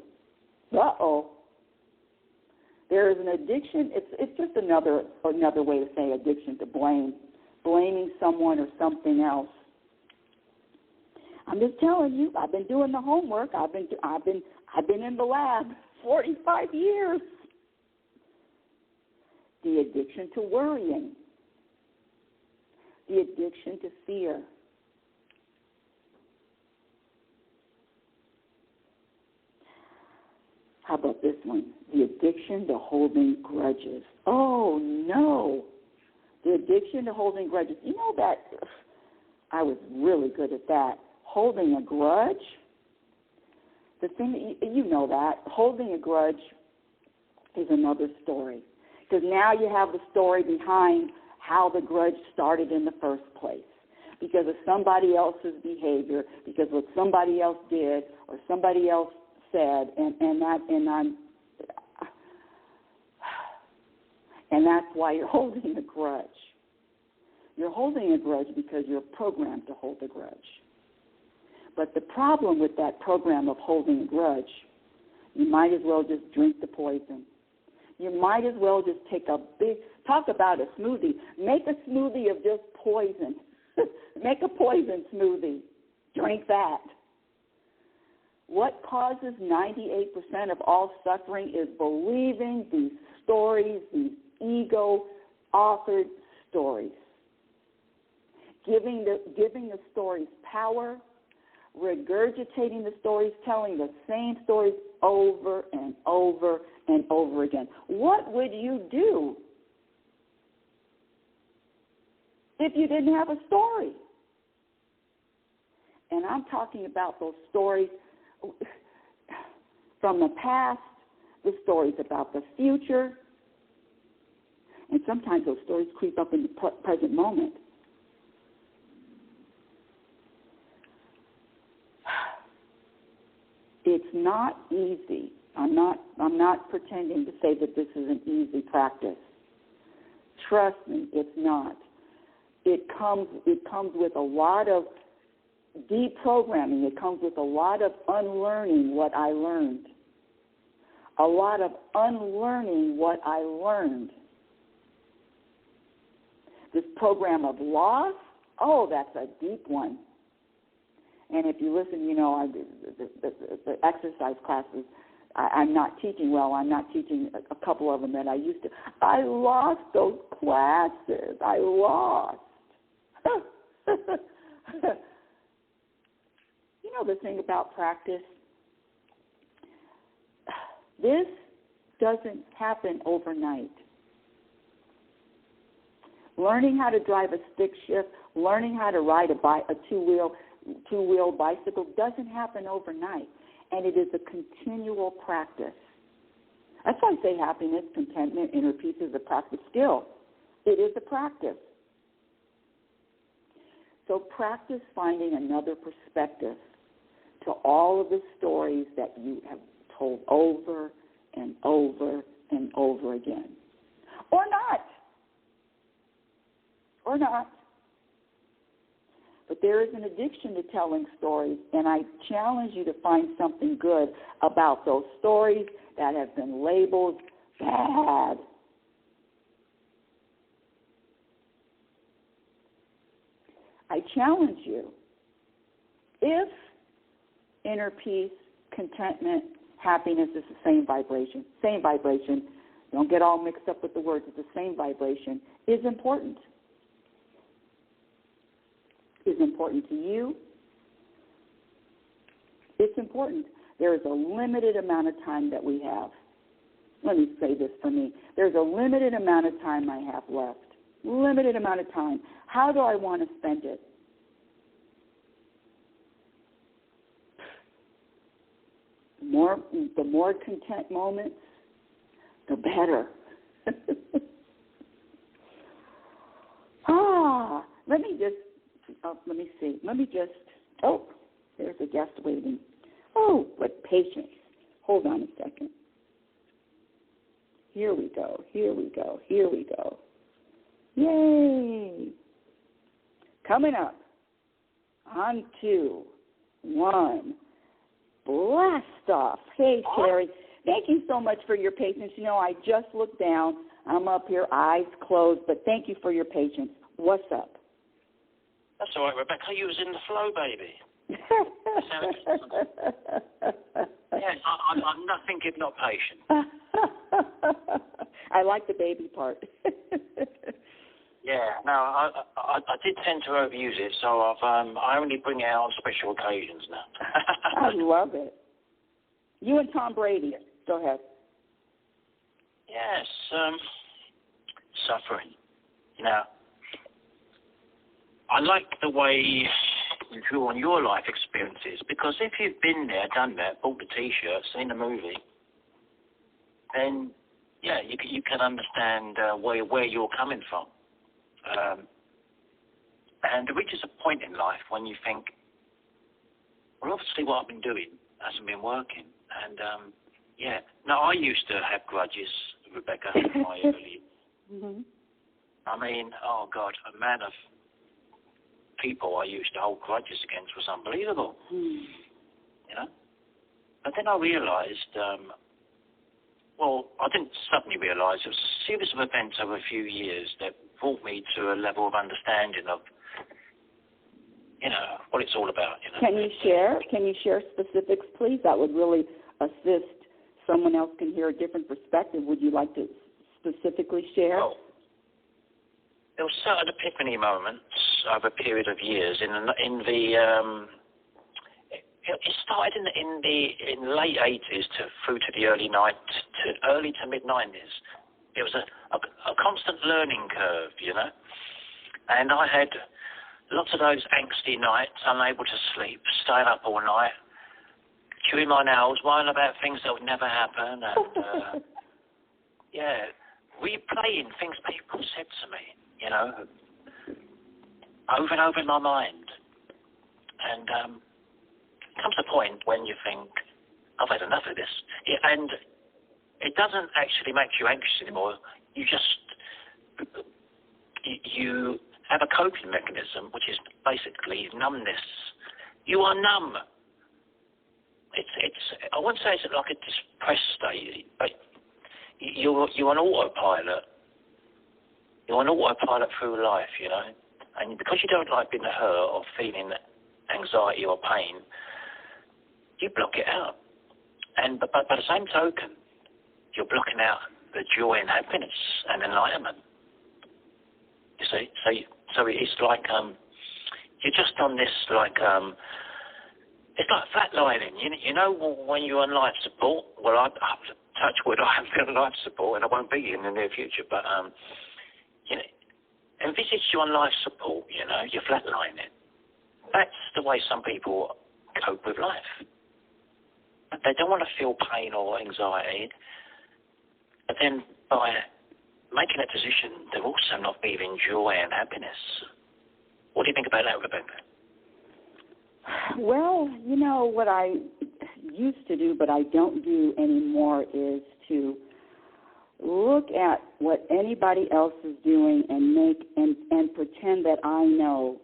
S3: There is an addiction. It's just another way to say addiction to blame, blaming someone or something else. I'm just telling you, I've been doing the homework. I've been in the lab 45 years. The addiction to worrying, the addiction to fear. How about this one? The addiction to holding grudges. Oh, no. The addiction to holding grudges. You know that I was really good at that. Holding a grudge. The thing, you know that. Holding a grudge is another story. Because now you have the story behind how the grudge started in the first place. Because of somebody else's behavior, because what somebody else did or somebody else said, and that's why you're holding a grudge. You're holding a grudge because you're programmed to hold a grudge. But the problem with that program of holding a grudge, you might as well just drink the poison. You might as well just talk about a smoothie. Make a smoothie of just poison. Make a poison smoothie. Drink that. What causes 98% of all suffering is believing these stories, these ego-authored stories. Giving the stories power, regurgitating the stories, telling the same stories over and over and over again. What would you do if you didn't have a story? And I'm talking about those stories from the past, the stories about the future, and sometimes those stories creep up in the present moment. It's not easy. I'm not pretending to say that this is an easy practice. Trust me, it's not. It comes with a lot of deprogramming. It comes with a lot of unlearning what I learned. A lot of unlearning what I learned. This program of loss, oh, that's a deep one. And if you listen, the exercise classes, I'm not teaching well. I'm not teaching a couple of them that I used to. I lost those classes. I lost. You know the thing about practice? This doesn't happen overnight. Learning how to drive a stick shift, learning how to ride a two-wheel bicycle doesn't happen overnight, and it is a continual practice. That's why I say happiness, contentment, inner peace is a practice skill. It is a practice. So practice finding another perspective to all of the stories that you have told over and over and over again. Or not. Or not. But there is an addiction to telling stories, and I challenge you to find something good about those stories that have been labeled bad. I challenge you, if inner peace, contentment, happiness is the same vibration, don't get all mixed up with the words, it's the same vibration, is important. Is important to you. It's important. There is a limited amount of time that we have. Let me say this for me. There's a limited amount of time I have left. Limited amount of time. How do I want to spend it? The more content moments, the better. There's a guest waiting. Oh, what patience. Hold on a second. Here we go. Yay. Coming up on 2, 1, blast off. Hey, Terry, thank you so much for your patience. I just looked down. I'm up here, eyes closed, but thank you for your patience. What's up?
S1: That's all right, Rebecca. You was in the flow, baby. Yes, I'm nothing if not patient.
S3: I like the baby part.
S1: Yeah, no, I did tend to overuse it, so I only bring it out on special occasions now.
S3: I love it. You and Tom Brady. Go ahead.
S1: Yes, suffering. I like the way you drew on your life experiences, because if you've been there, done that, bought the T-shirt, seen the movie, then, yeah, you can understand where you're coming from. And there reaches a point in life when you think, well, obviously what I've been doing hasn't been working. And, yeah. Now, I used to have grudges, Rebecca, in my early... Mm-hmm. I mean, oh, God, a man of people I used to hold grudges against was unbelievable. But then I realized, I didn't suddenly realize, it was a series of events over a few years that brought me to a level of understanding of, what it's all about.
S3: Can you share specifics, please? That would really assist. Someone else can hear a different perspective. Would you like to specifically share?
S1: Well, there were certain epiphany moments over a period of years it started in the late 80s through to the early to mid 90s. It was a constant learning curve, and I had lots of those angsty nights, unable to sleep, staying up all night, chewing my nails, worrying about things that would never happen, and replaying things people said to me, you know, over and over in my mind. And comes a point when you think, I've had enough of this. And it doesn't actually make you anxious anymore. You just, you have a coping mechanism, which is basically numbness. You are numb. It's I wouldn't say it's like a depressed state, but you're on autopilot. You're on autopilot through life, you know. And because you don't like being hurt or feeling anxiety or pain, you block it out. And but by the same token, you're blocking out the joy and happiness and enlightenment. You see, so it's like you're just on this like it's like flatlining. You know when you're on life support. Well, I touch wood, I haven't been on life support, and I won't be in the near future. But you know, envisage you on life support. You know, you're flatlining. That's the way some people cope with life. They don't want to feel pain or anxiety, but then by making a decision, they're also not feeling joy and happiness. What do you think about that, Rebecca?
S3: Well, you know, what I used to do, but I don't do anymore, is to look at what anybody else is doing and pretend that I know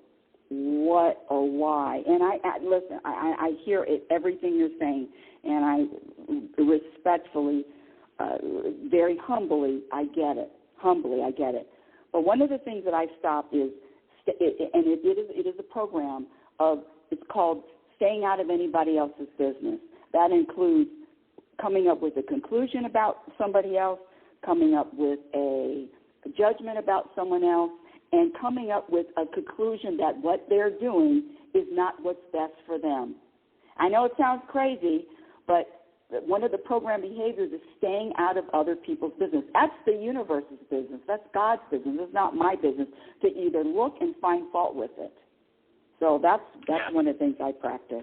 S3: what or why. And listen, I hear everything you're saying, and I respectfully, very humbly, I get it. But one of the things that I've stopped is, and it is a program of, it's called staying out of anybody else's business. That includes coming up with a conclusion about somebody else, coming up with a judgment about someone else, and coming up with a conclusion that what they're doing is not what's best for them. I know it sounds crazy, but one of the program behaviors is staying out of other people's business. That's the universe's business. That's God's business. It's not my business to either look and find fault with it. So that's one of the things I practice.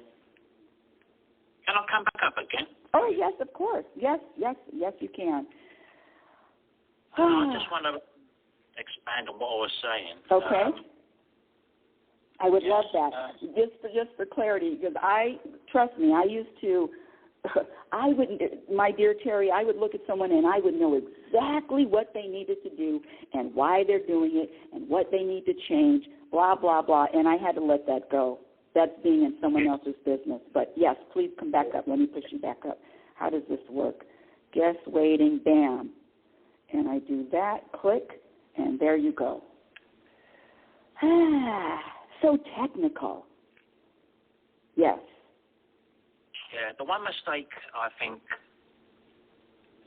S1: Can I come back up again?
S3: Oh, yes, of course. Yes, you can.
S1: I just want to expand on what I was saying.
S3: Okay. I would love that. Just for clarity, because trust me, I used to, my dear Terry, I would look at someone and I would know exactly what they needed to do and why they're doing it and what they need to change, blah, blah, blah, and I had to let that go. That's being in someone else's business. But, yes, please come back up. Let me push you back up. How does this work? Guest waiting, bam. And I do that, click, and there you go. So technical. Yes.
S1: Yeah, the one mistake I think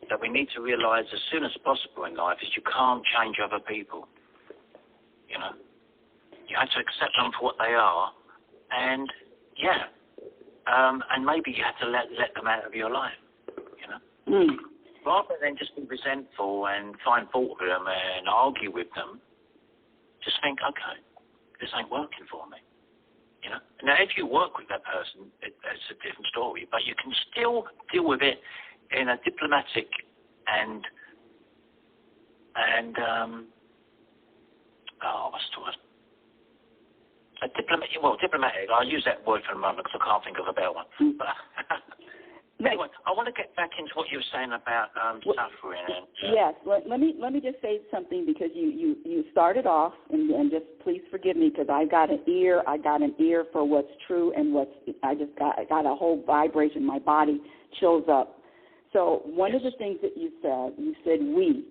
S1: that we need to realize as soon as possible in life is you can't change other people. You know, you have to accept them for what they are, and and maybe you have to let them out of your life. You know, rather than just be resentful and find fault with them and argue with them, just think, okay, this ain't working for me. You know. Now, if you work with that person, it's a different story. But you can still deal with it in a diplomatic and what's the word? Diplomatic. I'll use that word for a moment because I can't think of a better one. But anyway, I want to get back into what you were saying about suffering. And,
S3: yes, let me just say something, because you started off, and just please forgive me, because I got an ear for what's true and I got a whole vibration. My body chills up. So one of the things that you said we.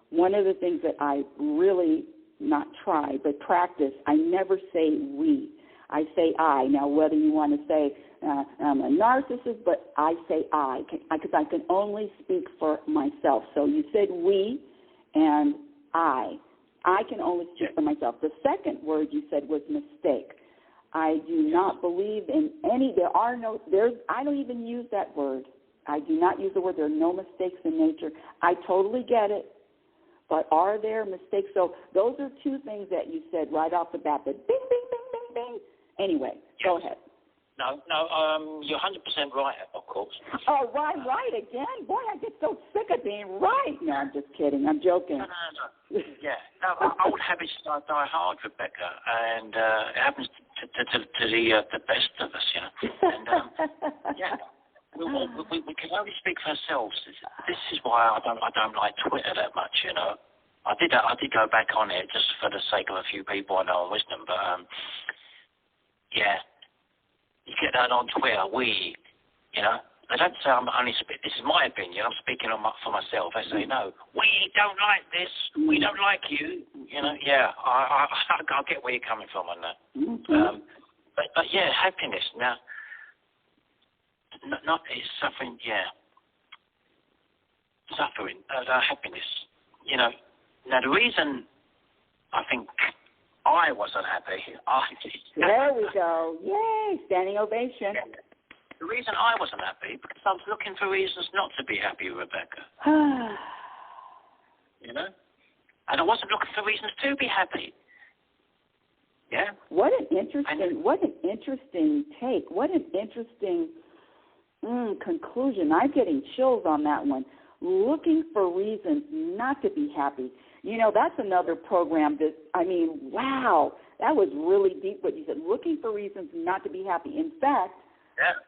S3: One of the things that I really not try but practice, I never say we. I say I. Now, whether you want to say I'm a narcissist, but I say I, because I can only speak for myself. So you said we and I. I can only speak for myself. The second word you said was mistake. I do not believe in any, I don't even use that word. I do not use the word. There are no mistakes in nature. I totally get it. But are there mistakes? So those are two things that you said right off the bat. That bing, bing, bing, bing, bing. Anyway, go ahead.
S1: No, you're 100% right, of course.
S3: Oh, right again? Boy, I get so sick of being right. No, I'm just kidding. I'm joking.
S1: No. Yeah. No, old habits die hard, Rebecca, and it happens to the best of us, you know. And, yeah. We can only speak for ourselves. This is why I don't like Twitter that much, you know. I did go back on it just for the sake of a few people I know on wisdom, but yeah, you get that on Twitter. You know, they don't say I'm only speaking. This is my opinion. I'm speaking for myself. They say no, we don't like this. We don't like you. You know, yeah, I get where you're coming from on that.
S3: Mm-hmm.
S1: But yeah, happiness now. Not is suffering, yeah. Suffering, happiness. You know, now the reason I think I wasn't happy.
S3: There we go. Yay, standing ovation.
S1: The reason I wasn't happy, because I was looking for reasons not to be happy, Rebecca. You know? And I wasn't looking for reasons to be happy. Yeah? What an interesting take. What an interesting conclusion. I'm getting chills on that one. Looking for reasons not to be happy. You know, that's another program that, I mean, wow, that was really deep what you said. Looking for reasons not to be happy. In fact,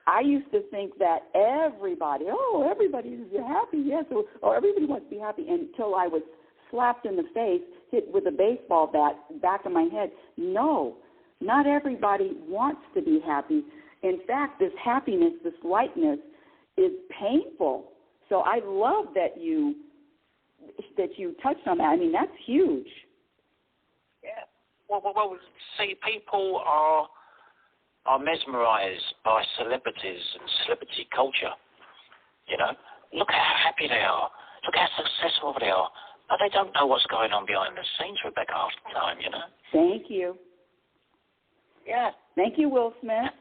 S1: I used to think that everybody is happy, yes, or everybody wants to be happy, until I was slapped in the face, hit with a baseball bat, back of my head. No, not everybody wants to be happy. In fact, this happiness, this lightness is painful. So I love that you touched on that. I mean, that's huge. Yeah. Well, see, people are mesmerized by celebrities and celebrity culture. You know, look how happy they are. Look how successful they are. But they don't know what's going on behind the scenes, Rebecca, half the time, you know.
S3: Thank you.
S1: Yeah.
S3: Thank you, Will Smith.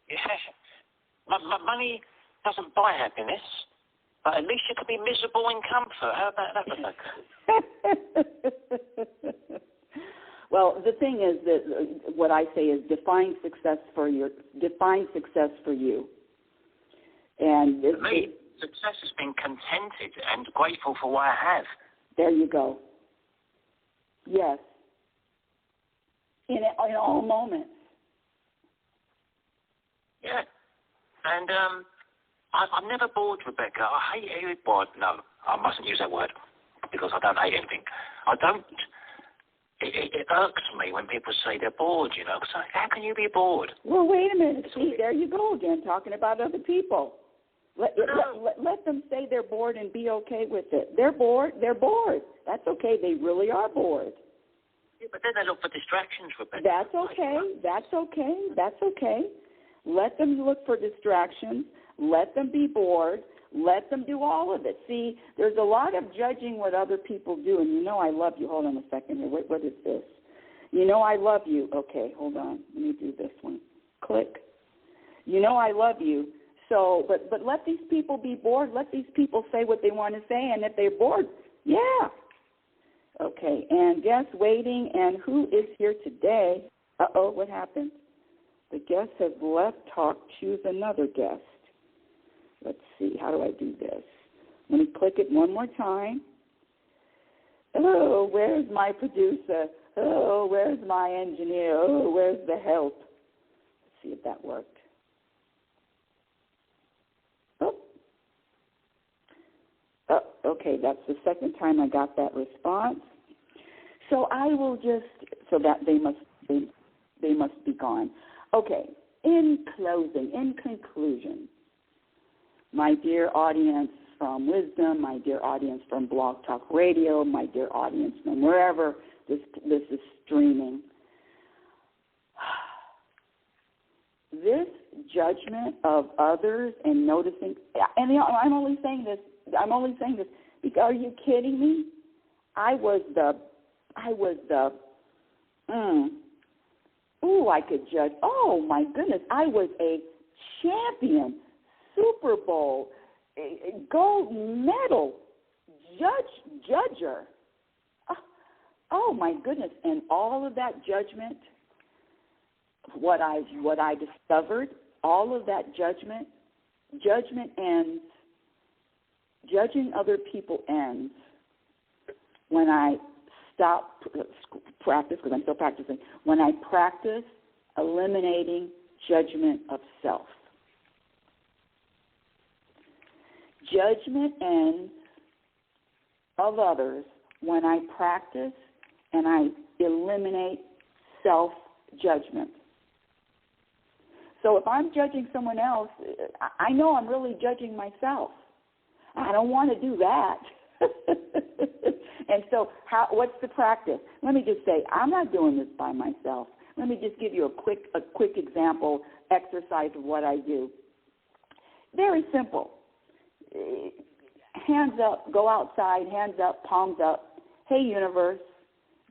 S1: Yeah. Money doesn't buy happiness, but at least you can be miserable in comfort. How about that, Rebecca?
S3: Well, the thing is that what I say is define success for you. And
S1: for me, success has been contented and grateful for what I have.
S3: There you go. Yes. In all moments.
S1: Yeah. And I'm never bored, Rebecca. I hate hearing bored. No, I mustn't use that word because I don't hate anything. I don't. It irks me when people say they're bored, you know. So how can you be bored?
S3: Well, wait a minute. See, there you go again, talking about other people. Let them say they're bored and be okay with it. They're bored. That's okay. They really are bored.
S1: Yeah, but then they look for distractions, Rebecca.
S3: That's okay. Let them look for distractions. Let them be bored. Let them do all of it. See, there's a lot of judging what other people do. And you know I love you. Hold on a second here. What is this? You know I love you. Okay, hold on. Let me do this one. Click. You know I love you. So, but let these people be bored. Let these people say what they want to say. And if they're bored, yeah. Okay, and guest waiting. And who is here today? Uh-oh, what happened? The guest has left talk. Choose another guest. Let's see. How do I do this? Let me click it one more time. Oh, where's my producer? Oh, where's my engineer? Oh, where's the help? Let's see if that worked. Oh, okay. That's the second time I got that response. So I will so that they must be gone. Okay. In conclusion, my dear audience from Wisdom, my dear audience from Blog Talk Radio, my dear audience from wherever this is streaming, this judgment of others and noticing, and I'm only saying this because, are you kidding me? I could judge. Oh, my goodness. I was a champion, Super Bowl, gold medal judger. Oh, my goodness. And all of that judgment, what I discovered, all of that judgment ends. Judging other people ends when I stop practice, because I'm still practicing, when I practice eliminating judgment of self. Judgment ends of others when I practice and I eliminate self-judgment. So if I'm judging someone else, I know I'm really judging myself. I don't want to do that. And so what's the practice? Let me just say, I'm not doing this by myself. Let me just give you a quick example, exercise of what I do. Very simple. Hands up, go outside, hands up, palms up. Hey, universe,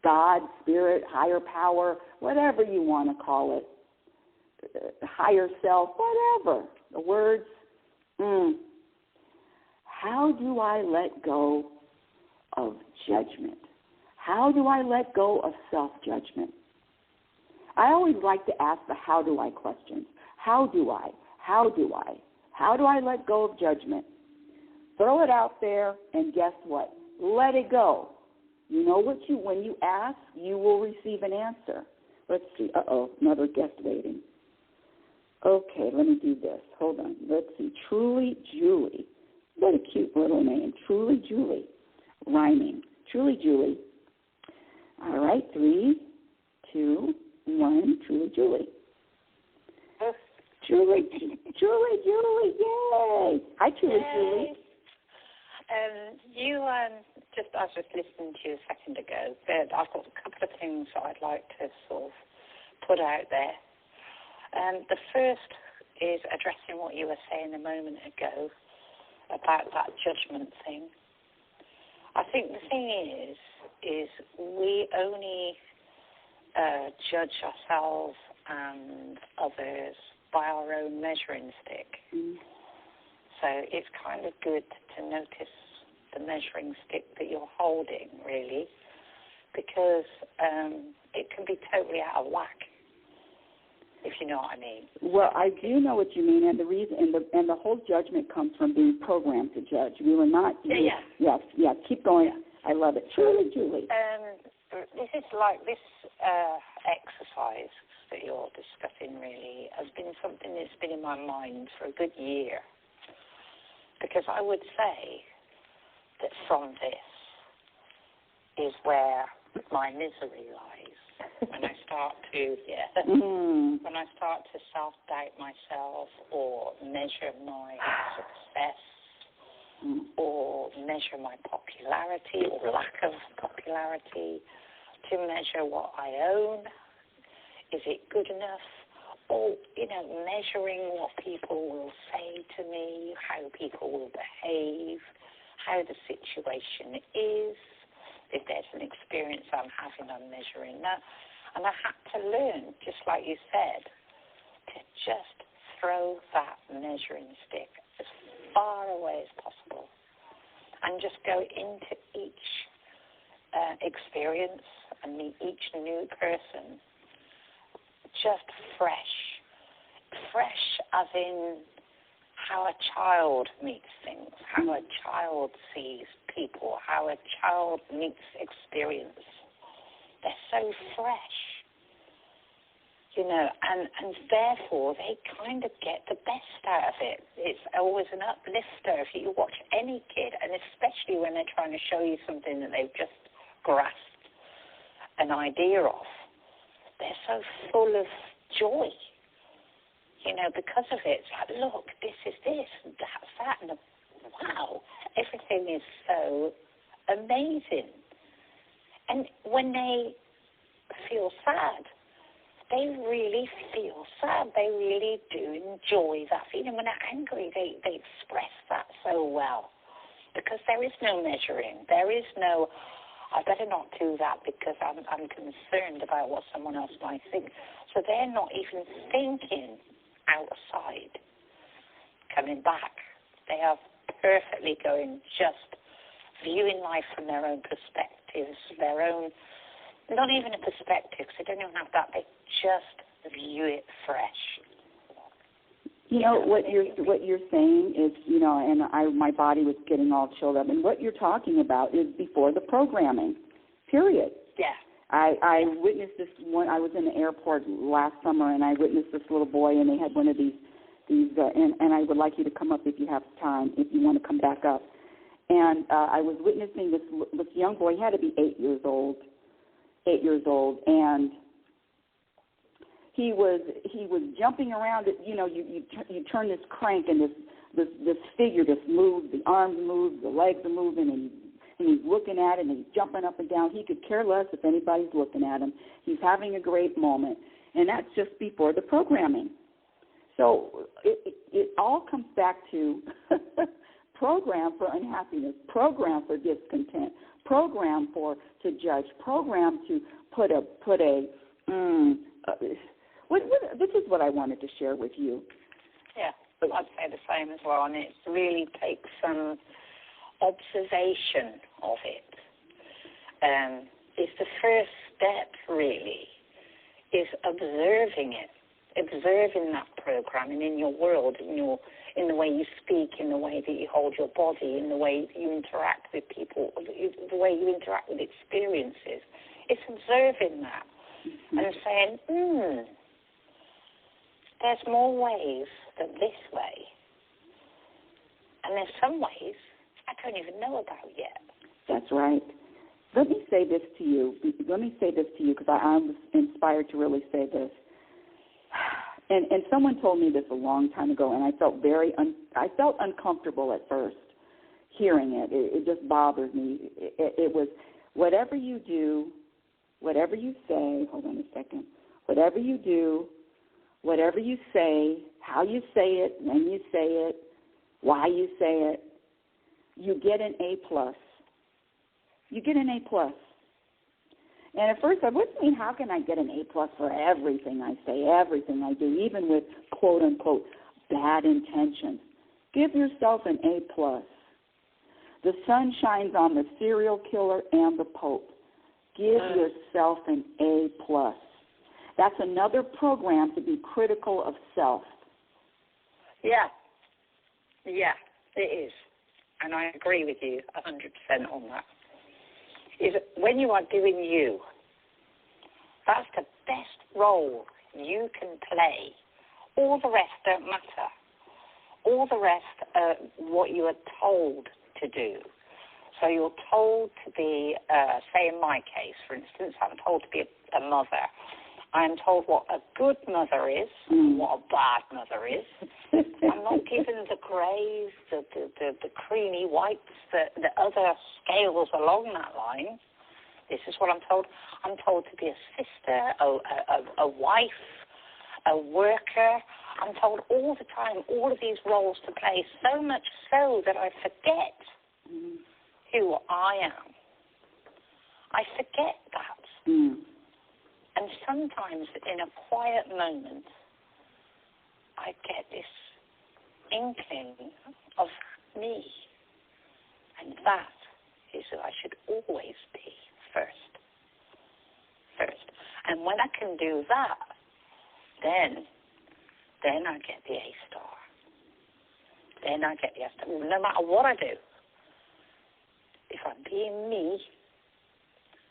S3: God, spirit, higher power, whatever you want to call it, higher self, whatever, the words. How do I let go of judgment? How do I let go of self-judgment? I always like to ask the how do I questions. How do I? How do I? How do I let go of judgment? Throw it out there, and guess what? Let it go. You know what when you ask, you will receive an answer. Let's see. Another guest waiting. Okay, let me do this. Hold on. Let's see. Truly Julie. What a cute little name. Truly Julie. Rhyming. Truly Julie. All right. 3, 2, 1. Truly Julie. Truly Julie. Yay. Hi, Truly Julie.
S4: I was just listening to you a second ago, but I've got a couple of things I'd like to sort of put out there. The first is addressing what you were saying a moment ago about that judgment thing. I think the thing is we only judge ourselves and others by our own measuring stick. So it's kind of good to notice the measuring stick that you're holding, really, because it can be totally out of whack, if you know what I mean.
S3: Well, I do know what you mean, and the reason, and the whole judgment comes from being programmed to judge. We were not. Yes. Keep going. Yeah. I love it. Truly, Julie.
S4: This is like this exercise that you're discussing. Really, has been something that's been in my mind for a good year, because I would say that from this is where my misery lies. When I start to, when I start to self-doubt myself or measure my success or measure my popularity or lack of popularity, to measure what I own, is it good enough? Or, measuring what people will say to me, how people will behave, how the situation is. If there's an experience I'm having, I'm measuring that. And I had to learn, just like you said, to just throw that measuring stick as far away as possible and just go into each experience and meet each new person just fresh. Fresh as in how a child meets things, how a child sees people, how a child meets experience. They're so fresh, and therefore they kind of get the best out of it. It's always an uplifter if you watch any kid, and especially when they're trying to show you something that they've just grasped an idea of. They're so full of joy. Because of it, it's like, look, this is this, and that's that, and wow, everything is so amazing. And when they feel sad, they really feel sad. They really do enjoy that feeling. When they're angry, they express that so well, because there is no measuring. There is no, I better not do that because I'm concerned about what someone else might think. So they're not even thinking outside, coming back. They are perfectly going, just viewing life from their own perspectives, their own, not even a perspective, because they don't even have that, they just view it fresh.
S3: You know, what you're saying is, you know, and my body was getting all chilled up. And what you're talking about is before the programming, period.
S4: Yeah.
S3: I witnessed this one. I was in the airport last summer, and I witnessed this little boy, and they had one of these and I would like you to come up if you have time, if you want to come back up. And I was witnessing this young boy. He had to be 8 years old, and he was jumping around. You know, you turn this crank, and this figure just moves. The arms move, the legs are moving, and he's looking at it, and he's jumping up and down. He could care less if anybody's looking at him. He's having a great moment, and that's just before the programming. So it all comes back to program for unhappiness, program for discontent, program to judge, program to put a this is what I wanted to share with you.
S4: Yeah, I'd say the same as well, and it really takes some observation of it. It's the first step, really, is observing it, observing that programming in your world, in the way you speak, in the way that you hold your body, in the way that you interact with people, the way you interact with experiences. It's observing that and saying, there's more ways than this way. And there's some ways I don't even know about yet.
S3: That's right. Let me say this to you because I was inspired to really say this. And someone told me this a long time ago, and I felt I felt uncomfortable at first hearing it. It just bothered me. It was whatever you do, whatever you say. Hold on a second. Whatever you do, whatever you say, how you say it, when you say it, why you say it, you get an A+. You get an A+. And at first I was thinking, how can I get an A+ for everything I say, everything I do, even with quote-unquote bad intentions? Give yourself an A+. The sun shines on the serial killer and the Pope. Give yourself an A+. That's another program to be critical of self.
S4: Yeah, it is. And I agree with you 100% on that. Is when you are doing you, that's the best role you can play. All the rest don't matter. All the rest are what you are told to do. So you're told to be, say in my case, for instance, I'm told to be a mother. I'm told what a good mother is and what a bad mother is. I'm not given the greys, the creamy whites, the other scales along that line. This is what I'm told. I'm told to be a sister, a wife, a worker. I'm told all the time all of these roles to play, so much so that I forget who I am. I forget that. And sometimes in a quiet moment, I get this inkling of me. And that is who I should always be first. And when I can do that, then I get the A star. Then I get the A star. No matter what I do, if I'm being me,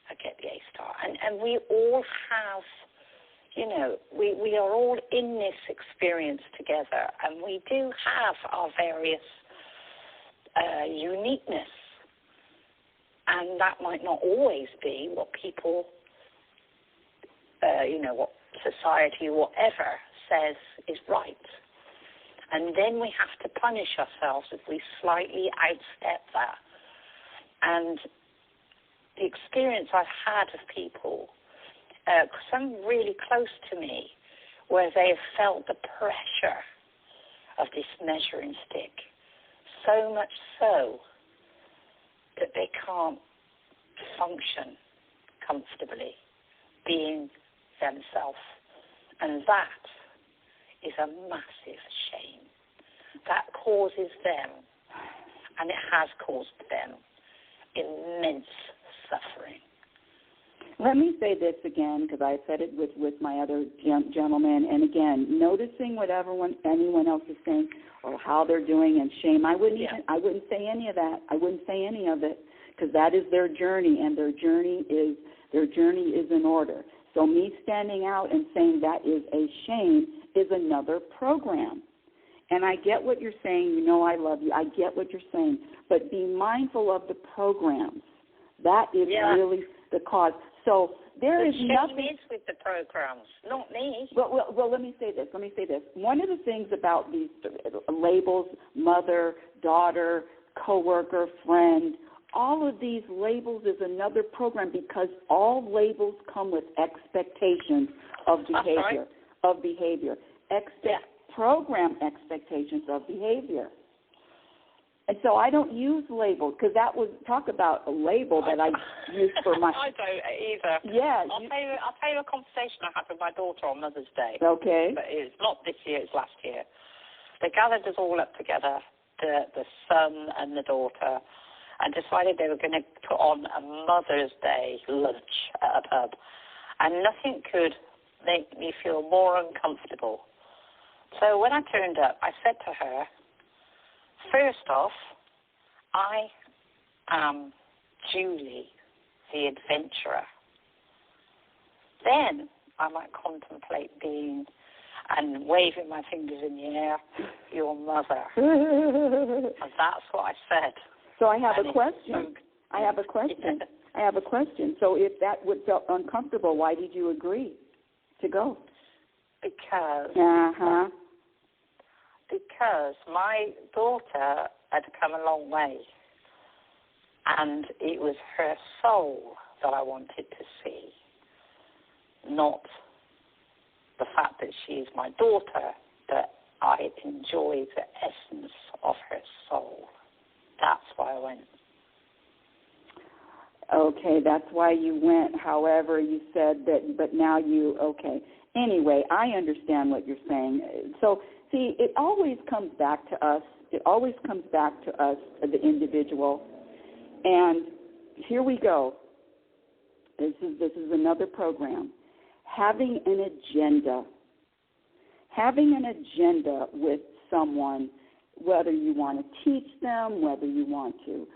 S4: I get the A star. And we all have, we are all in this experience together, and we do have our various uniqueness. And that might not always be what people, what society, whatever, says is right. And then we have to punish ourselves if we slightly outstep that. And the experience I've had of people, some really close to me, where they've felt the pressure of this measuring stick, so much so that they can't function comfortably being themselves. And that is a massive shame. That causes them, and it has caused them, immense suffering.
S3: Let me say this again, because I said it with my other gentleman, and again, noticing what anyone else is saying or how they're doing, and shame. I wouldn't say any of that. I wouldn't say any of it, because that is their journey, and their journey is in order. So me standing out and saying that is a shame is another program. And I get what you're saying. You know I love you. I get what you're saying. But be mindful of the programs. That is really the cause. So there is nothing.
S4: The shame is with the programs, not me.
S3: Well, let me say this. One of the things about these labels, mother, daughter, coworker, friend, all of these labels is another program, because all labels come with expectations of behavior. Program expectations of behavior. And so I don't use labels, because that was, talk about a label that I use for my...
S4: I don't either.
S3: Yeah.
S4: I'll tell you a conversation I had with my daughter on Mother's Day.
S3: Okay.
S4: But it's not this year, it's last year. They gathered us all up together, the son and the daughter, and decided they were going to put on a Mother's Day lunch at a pub. And nothing could make me feel more uncomfortable. So when I turned up, I said to her, first off, I am Julie, the adventurer. Then I might contemplate being, and waving my fingers in the air, your mother. And that's what I said.
S3: So I have a question. So if that would felt uncomfortable, why did you agree to go?
S4: Because my daughter had come a long way, and it was her soul that I wanted to see, not the fact that she is my daughter, but I enjoy the essence of her soul. That's why I went.
S3: Okay, that's why you went. However, you said that, but now you, okay. Anyway, I understand what you're saying. So, see, it always comes back to us. It always comes back to us, the individual. And here we go. This is another program. Having an agenda. Having an agenda with someone, whether you want to teach them, whether you want to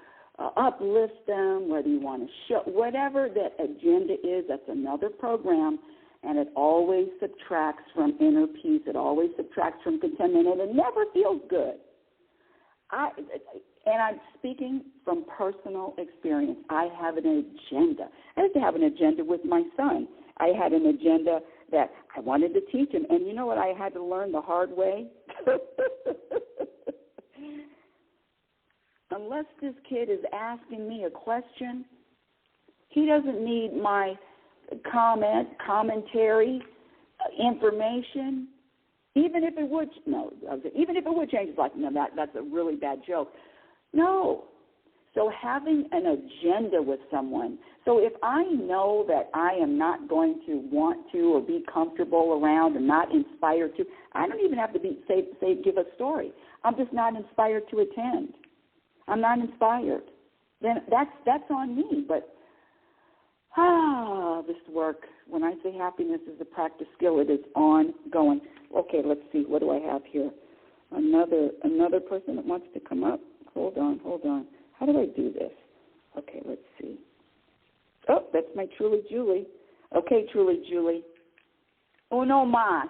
S3: uplift them, whether you want to show, whatever that agenda is, that's another program, and it always subtracts from inner peace. It always subtracts from contentment, and it never feels good. And I'm speaking from personal experience. I have an agenda. I used to have an agenda with my son. I had an agenda that I wanted to teach him, and you know what I had to learn the hard way? Unless this kid is asking me a question, he doesn't need my commentary, information. Even if it would change his life, no, that's a really bad joke. No. So having an agenda with someone. So if I know that I am not going to want to or be comfortable around and not inspired to, I don't even have to give a story. I'm just not inspired to attend. I'm not inspired. Then that's on me. But this work. When I say happiness is a practice skill, it is ongoing. Okay, let's see. What do I have here? Another person that wants to come up. Hold on. How do I do this? Okay, let's see. Oh, that's my Truly Julie. Okay, Truly Julie. Uno más.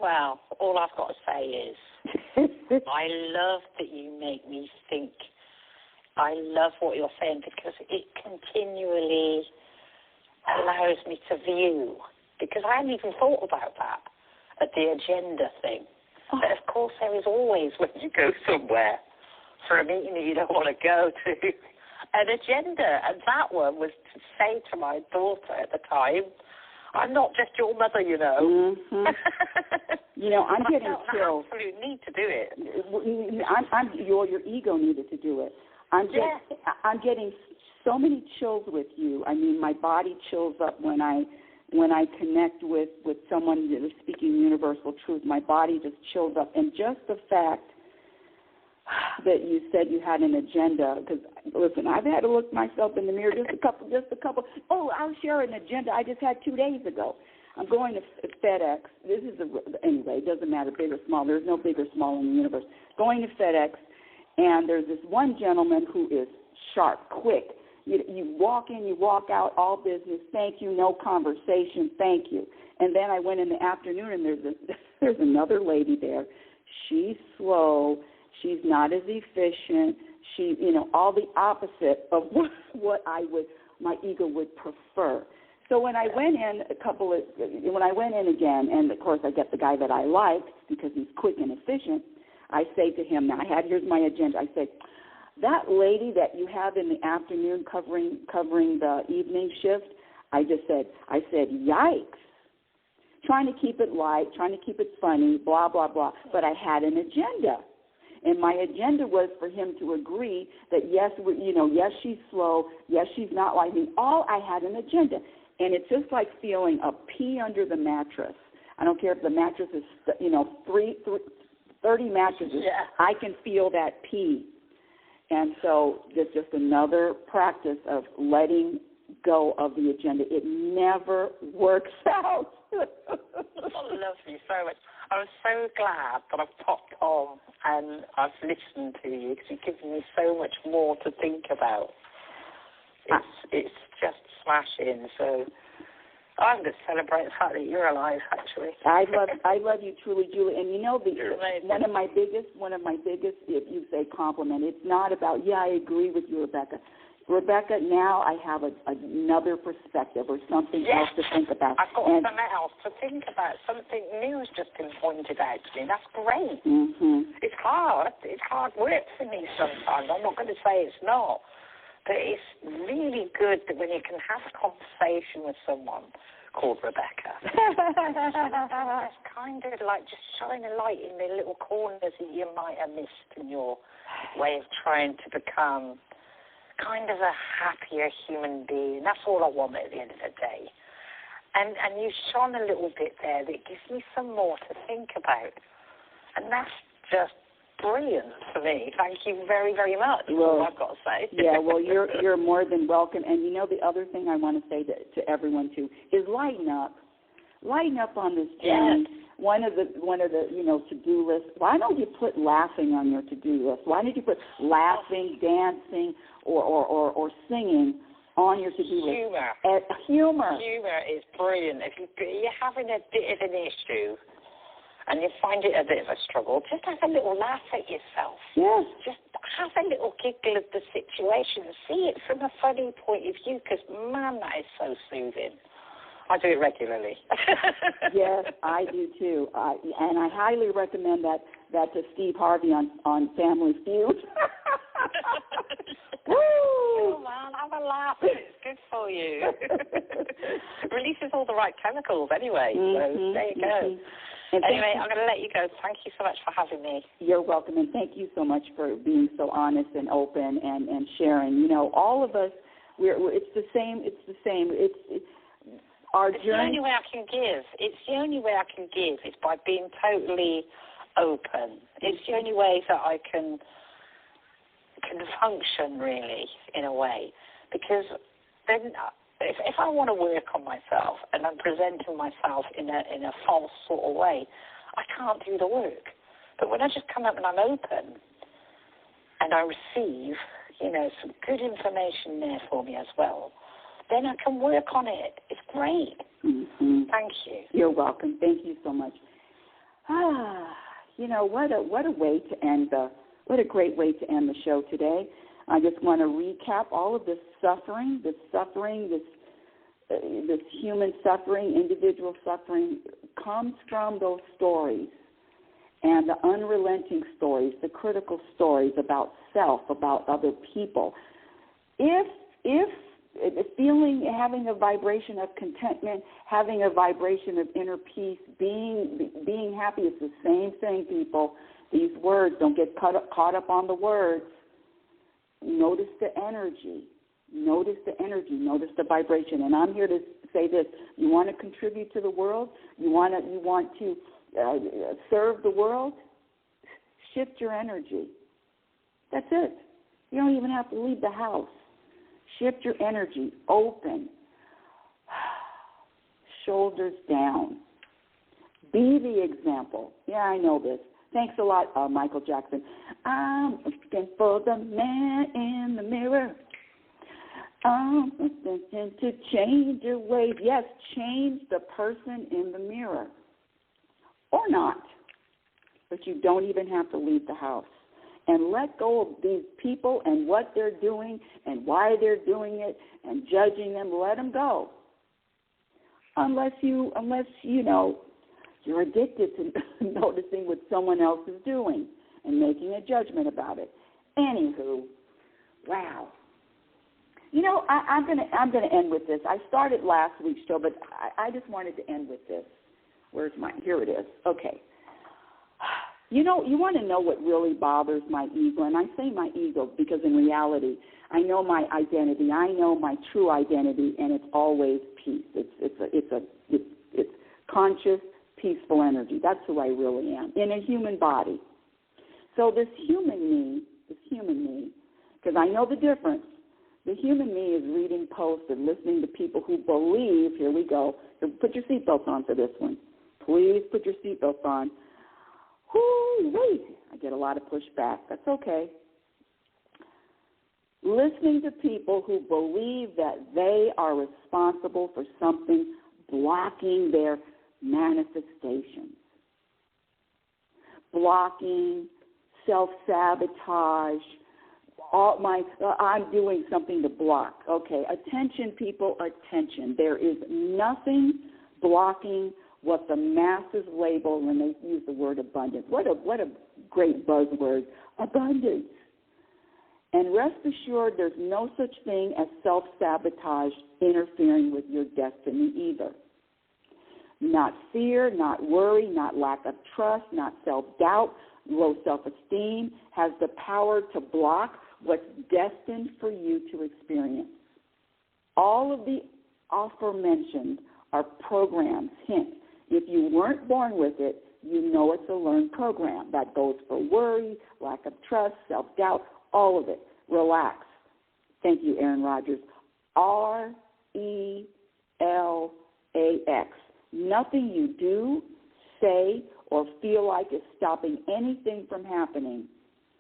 S4: Well, all I've got to say is I love that you make me think. I love what you're saying because it continually allows me to view. Because I hadn't even thought about that at the agenda thing.
S3: Oh.
S4: But, of course, there is always, when you go somewhere for a meeting that you don't want to go to, an agenda. And that one was to say to my daughter at the time, I'm not just your mother, you know.
S3: Mm-hmm. You know, I'm getting chills.
S4: I absolutely need to do it.
S3: Your ego needed to do it. I'm getting so many chills with you. I mean, my body chills up when I connect with someone that is speaking universal truth. My body just chills up. And just the fact that you said you had an agenda. Because, listen, I've had to look myself in the mirror just a couple. Oh, I'll share an agenda I just had 2 days ago. I'm going to FedEx. Anyway, it doesn't matter, big or small. There's no big or small in the universe. Going to FedEx, and there's this one gentleman who is sharp, quick. You walk in, you walk out, all business, thank you, no conversation, thank you. And then I went in the afternoon, and there's another lady there. She's slow. She's not as efficient. She, all the opposite of what my ego would prefer. So when I went in again, and of course I get the guy that I like because he's quick and efficient, I say to him, now here's my agenda. I say, that lady that you have in the afternoon covering the evening shift, I said, yikes. Trying to keep it light, trying to keep it funny, blah, blah, blah. But I had an agenda. And my agenda was for him to agree that, yes, she's slow, yes, she's not like me. I had an agenda. And it's just like feeling a pea under the mattress. I don't care if the mattress is, 30 mattresses. Yeah. I can feel that pea. And so it's just another practice of letting go of the agenda. It never works out.
S4: I love you so much. I'm so glad that I've popped on and I've listened to you because it gives me so much more to think about. It's just smashing. So I'm going to celebrate the fact that you're alive, actually.
S3: I love you truly, Julie. And one of my biggest, if you say compliment, it's not about, I agree with you, Rebecca. Rebecca, now I have another perspective or something else to think about.
S4: I've got something else to think about. Something new has just been pointed out to me. That's great. Mm-hmm. It's hard. It's hard work for me sometimes. I'm not going to say it's not. But it's really good that when you can have a conversation with someone called Rebecca, it's kind of like just shine a light in the little corners that you might have missed in your way of trying to become kind of a happier human being. That's all I want at the end of the day. And you shone a little bit there that gives me some more to think about. And that's just brilliant for me. Thank you very, very much. Well, I've got to say.
S3: Yeah, well, you're more than welcome. And the other thing I want to say to everyone too is lighten up. Lighten up on this journey. Yes. One of the to-do lists. Why don't you put laughing on your to-do list? Why don't you put laughing, dancing, or singing on your to-do list? Humor.
S4: Humor is brilliant. If you're having a bit of an issue and you find it a bit of a struggle, just have a little laugh at yourself.
S3: Yes.
S4: Just have a little giggle of the situation. See it from a funny point of view because, man, that is so soothing. I do it regularly.
S3: Yes, I do too. And I highly recommend that to Steve Harvey on Family Feud. Woo!
S4: Oh, man, have a laugh. It's good for you. Releases all the right chemicals anyway, so there you go. Anyway, I'm going to let you go. Thank you so much for having me.
S3: You're welcome, and thank you so much for being so honest and open and sharing. All of us, it's the same. It's our journey.
S4: It's the only way I can give. It's the only way I can give is by being totally open. It's the only way that I can function, really, in a way. Because then if I want to work on myself and I'm presenting myself in a false sort of way, I can't do the work. But when I just come up and I'm open and I receive, some good information there for me as well, then I can work on it. It's great. Mm-hmm. Thank you.
S3: You're welcome. Thank you so much. What a way to end what a great way to end the show today. I just want to recap all of this suffering, this human suffering, individual suffering comes from those stories and the unrelenting stories, the critical stories about self, about other people. If having a vibration of contentment, having a vibration of inner peace, being happy, it's the same thing, people. These words, don't get caught up on the words. Notice the energy. Notice the energy. Notice the vibration. And I'm here to say this. You want to contribute to the world? You want to serve the world? Shift your energy. That's it. You don't even have to leave the house. Shift your energy, open, shoulders down. Be the example. Yeah, I know this. Thanks a lot, Michael Jackson. I'm looking for the man in the mirror. I'm looking to change your ways. Yes, change the person in the mirror. Or not. But you don't even have to leave the house. And let go of these people and what they're doing and why they're doing it and judging them. Let them go. Unless you know, you're addicted to noticing what someone else is doing and making a judgment about it. Anywho, wow. You know, I'm gonna end with this. I started last week's show, but I just wanted to end with this. Where's mine? Here it is. Okay. You know, you want to know what really bothers my ego, and I say my ego because in reality, I know my identity. I know my true identity, and it's always peace. It's conscious, peaceful energy. That's who I really am in a human body. So this human me, because I know the difference. The human me is reading posts and listening to people who believe. Here we go. So put your seatbelts on for this one. Please put your seatbelts on. Whoo-wee. I get a lot of pushback. That's okay. Listening to people who believe that they are responsible for something blocking their manifestations, blocking, self-sabotage, I'm doing something to block. Okay, attention, people, attention. There is nothing blocking what the masses label when they use the word abundance. What a great buzzword, abundance. And rest assured there's no such thing as self-sabotage interfering with your destiny either. Not fear, not worry, not lack of trust, not self-doubt, low self-esteem has the power to block what's destined for you to experience. All of the aforementioned are programs. Hint, if you weren't born with it, you know it's a learned program. That goes for worry, lack of trust, self-doubt, all of it. Relax. Thank you, Aaron Rodgers. RELAX. Nothing you do, say, or feel like is stopping anything from happening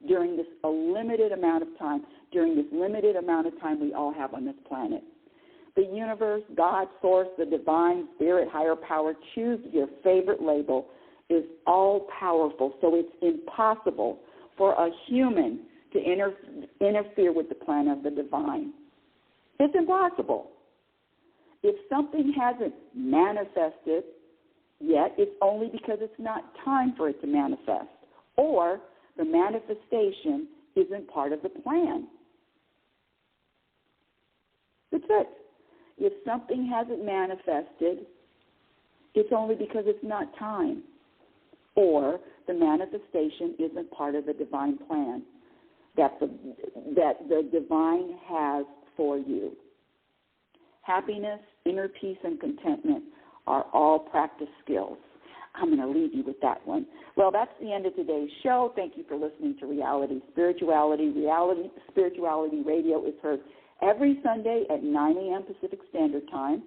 S3: during this limited amount of time, we all have on this planet. The universe, God, source, the divine, spirit, higher power, choose your favorite label, is all powerful. So it's impossible for a human to interfere with the plan of the divine. It's impossible. If something hasn't manifested yet, it's only because it's not time for it to manifest, or the manifestation isn't part of the plan. That's it. If something hasn't manifested, it's only because it's not time, or the manifestation isn't part of the divine plan that the divine has for you. Happiness, inner peace, and contentment are all practice skills. I'm going to leave you with that one. Well, that's the end of today's show. Thank you for listening to Reality Spirituality. Reality Spirituality Radio is heard every Sunday at 9 a.m. Pacific Standard Time.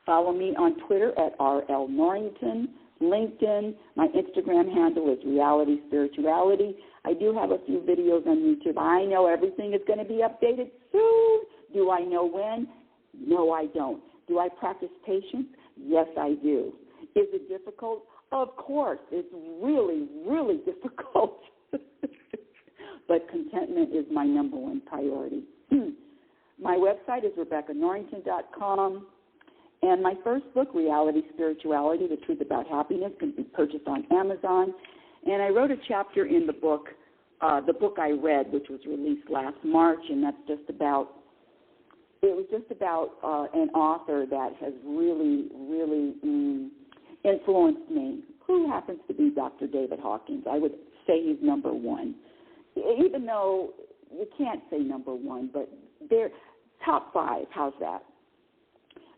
S3: Follow me on Twitter at RL Norrington, LinkedIn. My Instagram handle is Reality Spirituality. I do have a few videos on YouTube. I know everything is going to be updated soon. Do I know when? No, I don't. Do I practice patience? Yes, I do. Is it difficult? Of course. It's really, really difficult. But contentment is my number one priority. My website is RebeccaNorrington.com. And my first book, Reality Spirituality, The Truth About Happiness, can be purchased on Amazon. And I wrote a chapter in the book I read, which was released last March, and that's just about an author that has really, really influenced me, who happens to be Dr. David Hawkins. I would say he's number one, even though you can't say number one, but they're top five. How's that?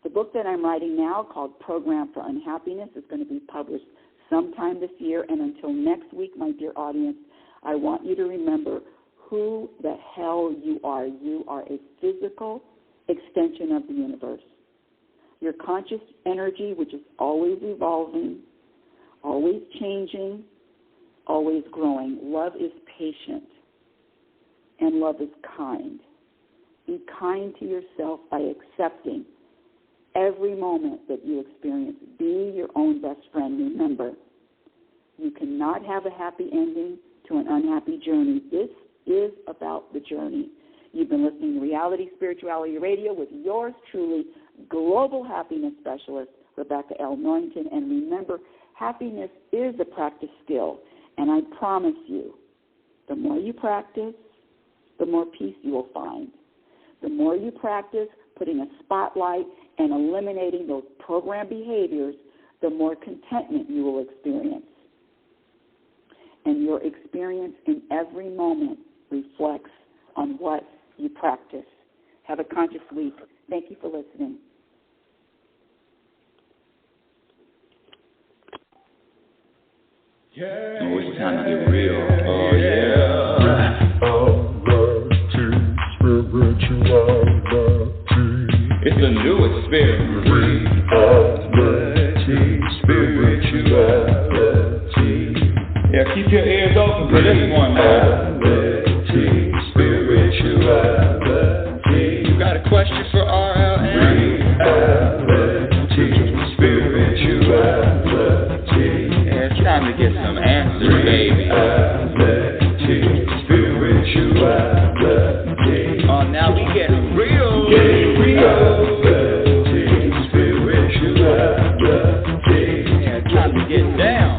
S3: The book that I'm writing now, called Program for Unhappiness, is going to be published sometime this year. And until next week, my dear audience, I want you to remember who the hell you are. You are a physical extension of the universe. Your conscious energy, which is always evolving, always changing, always growing. Love is patient, and love is kind. Be kind to yourself by accepting every moment that you experience. Be your own best friend. Remember, you cannot have a happy ending to an unhappy journey. This is about the journey. You've been listening to Reality Spirituality Radio with yours truly, Global Happiness Specialist, Rebecca L. Norrington. And remember, happiness is a practice skill. And I promise you, the more you practice, the more peace you will find. The more you practice putting a spotlight and eliminating those programmed behaviors, the more contentment you will experience. And your experience in every moment reflects on what you practice. Have a conscious week. Thank you for listening.
S2: Yeah. Oh, it's time to get real. Oh, yeah. It's a new experience. Reality, spirituality. Yeah, keep your ears open for this one, man. Reality, spirituality. You got a question for RLN? Reality, spirituality. Yeah, it's time to get some answers, baby. Reality, spirituality. Oh, now we getting real. Getting real. Reality, spirituality. Yeah, it's time to get down.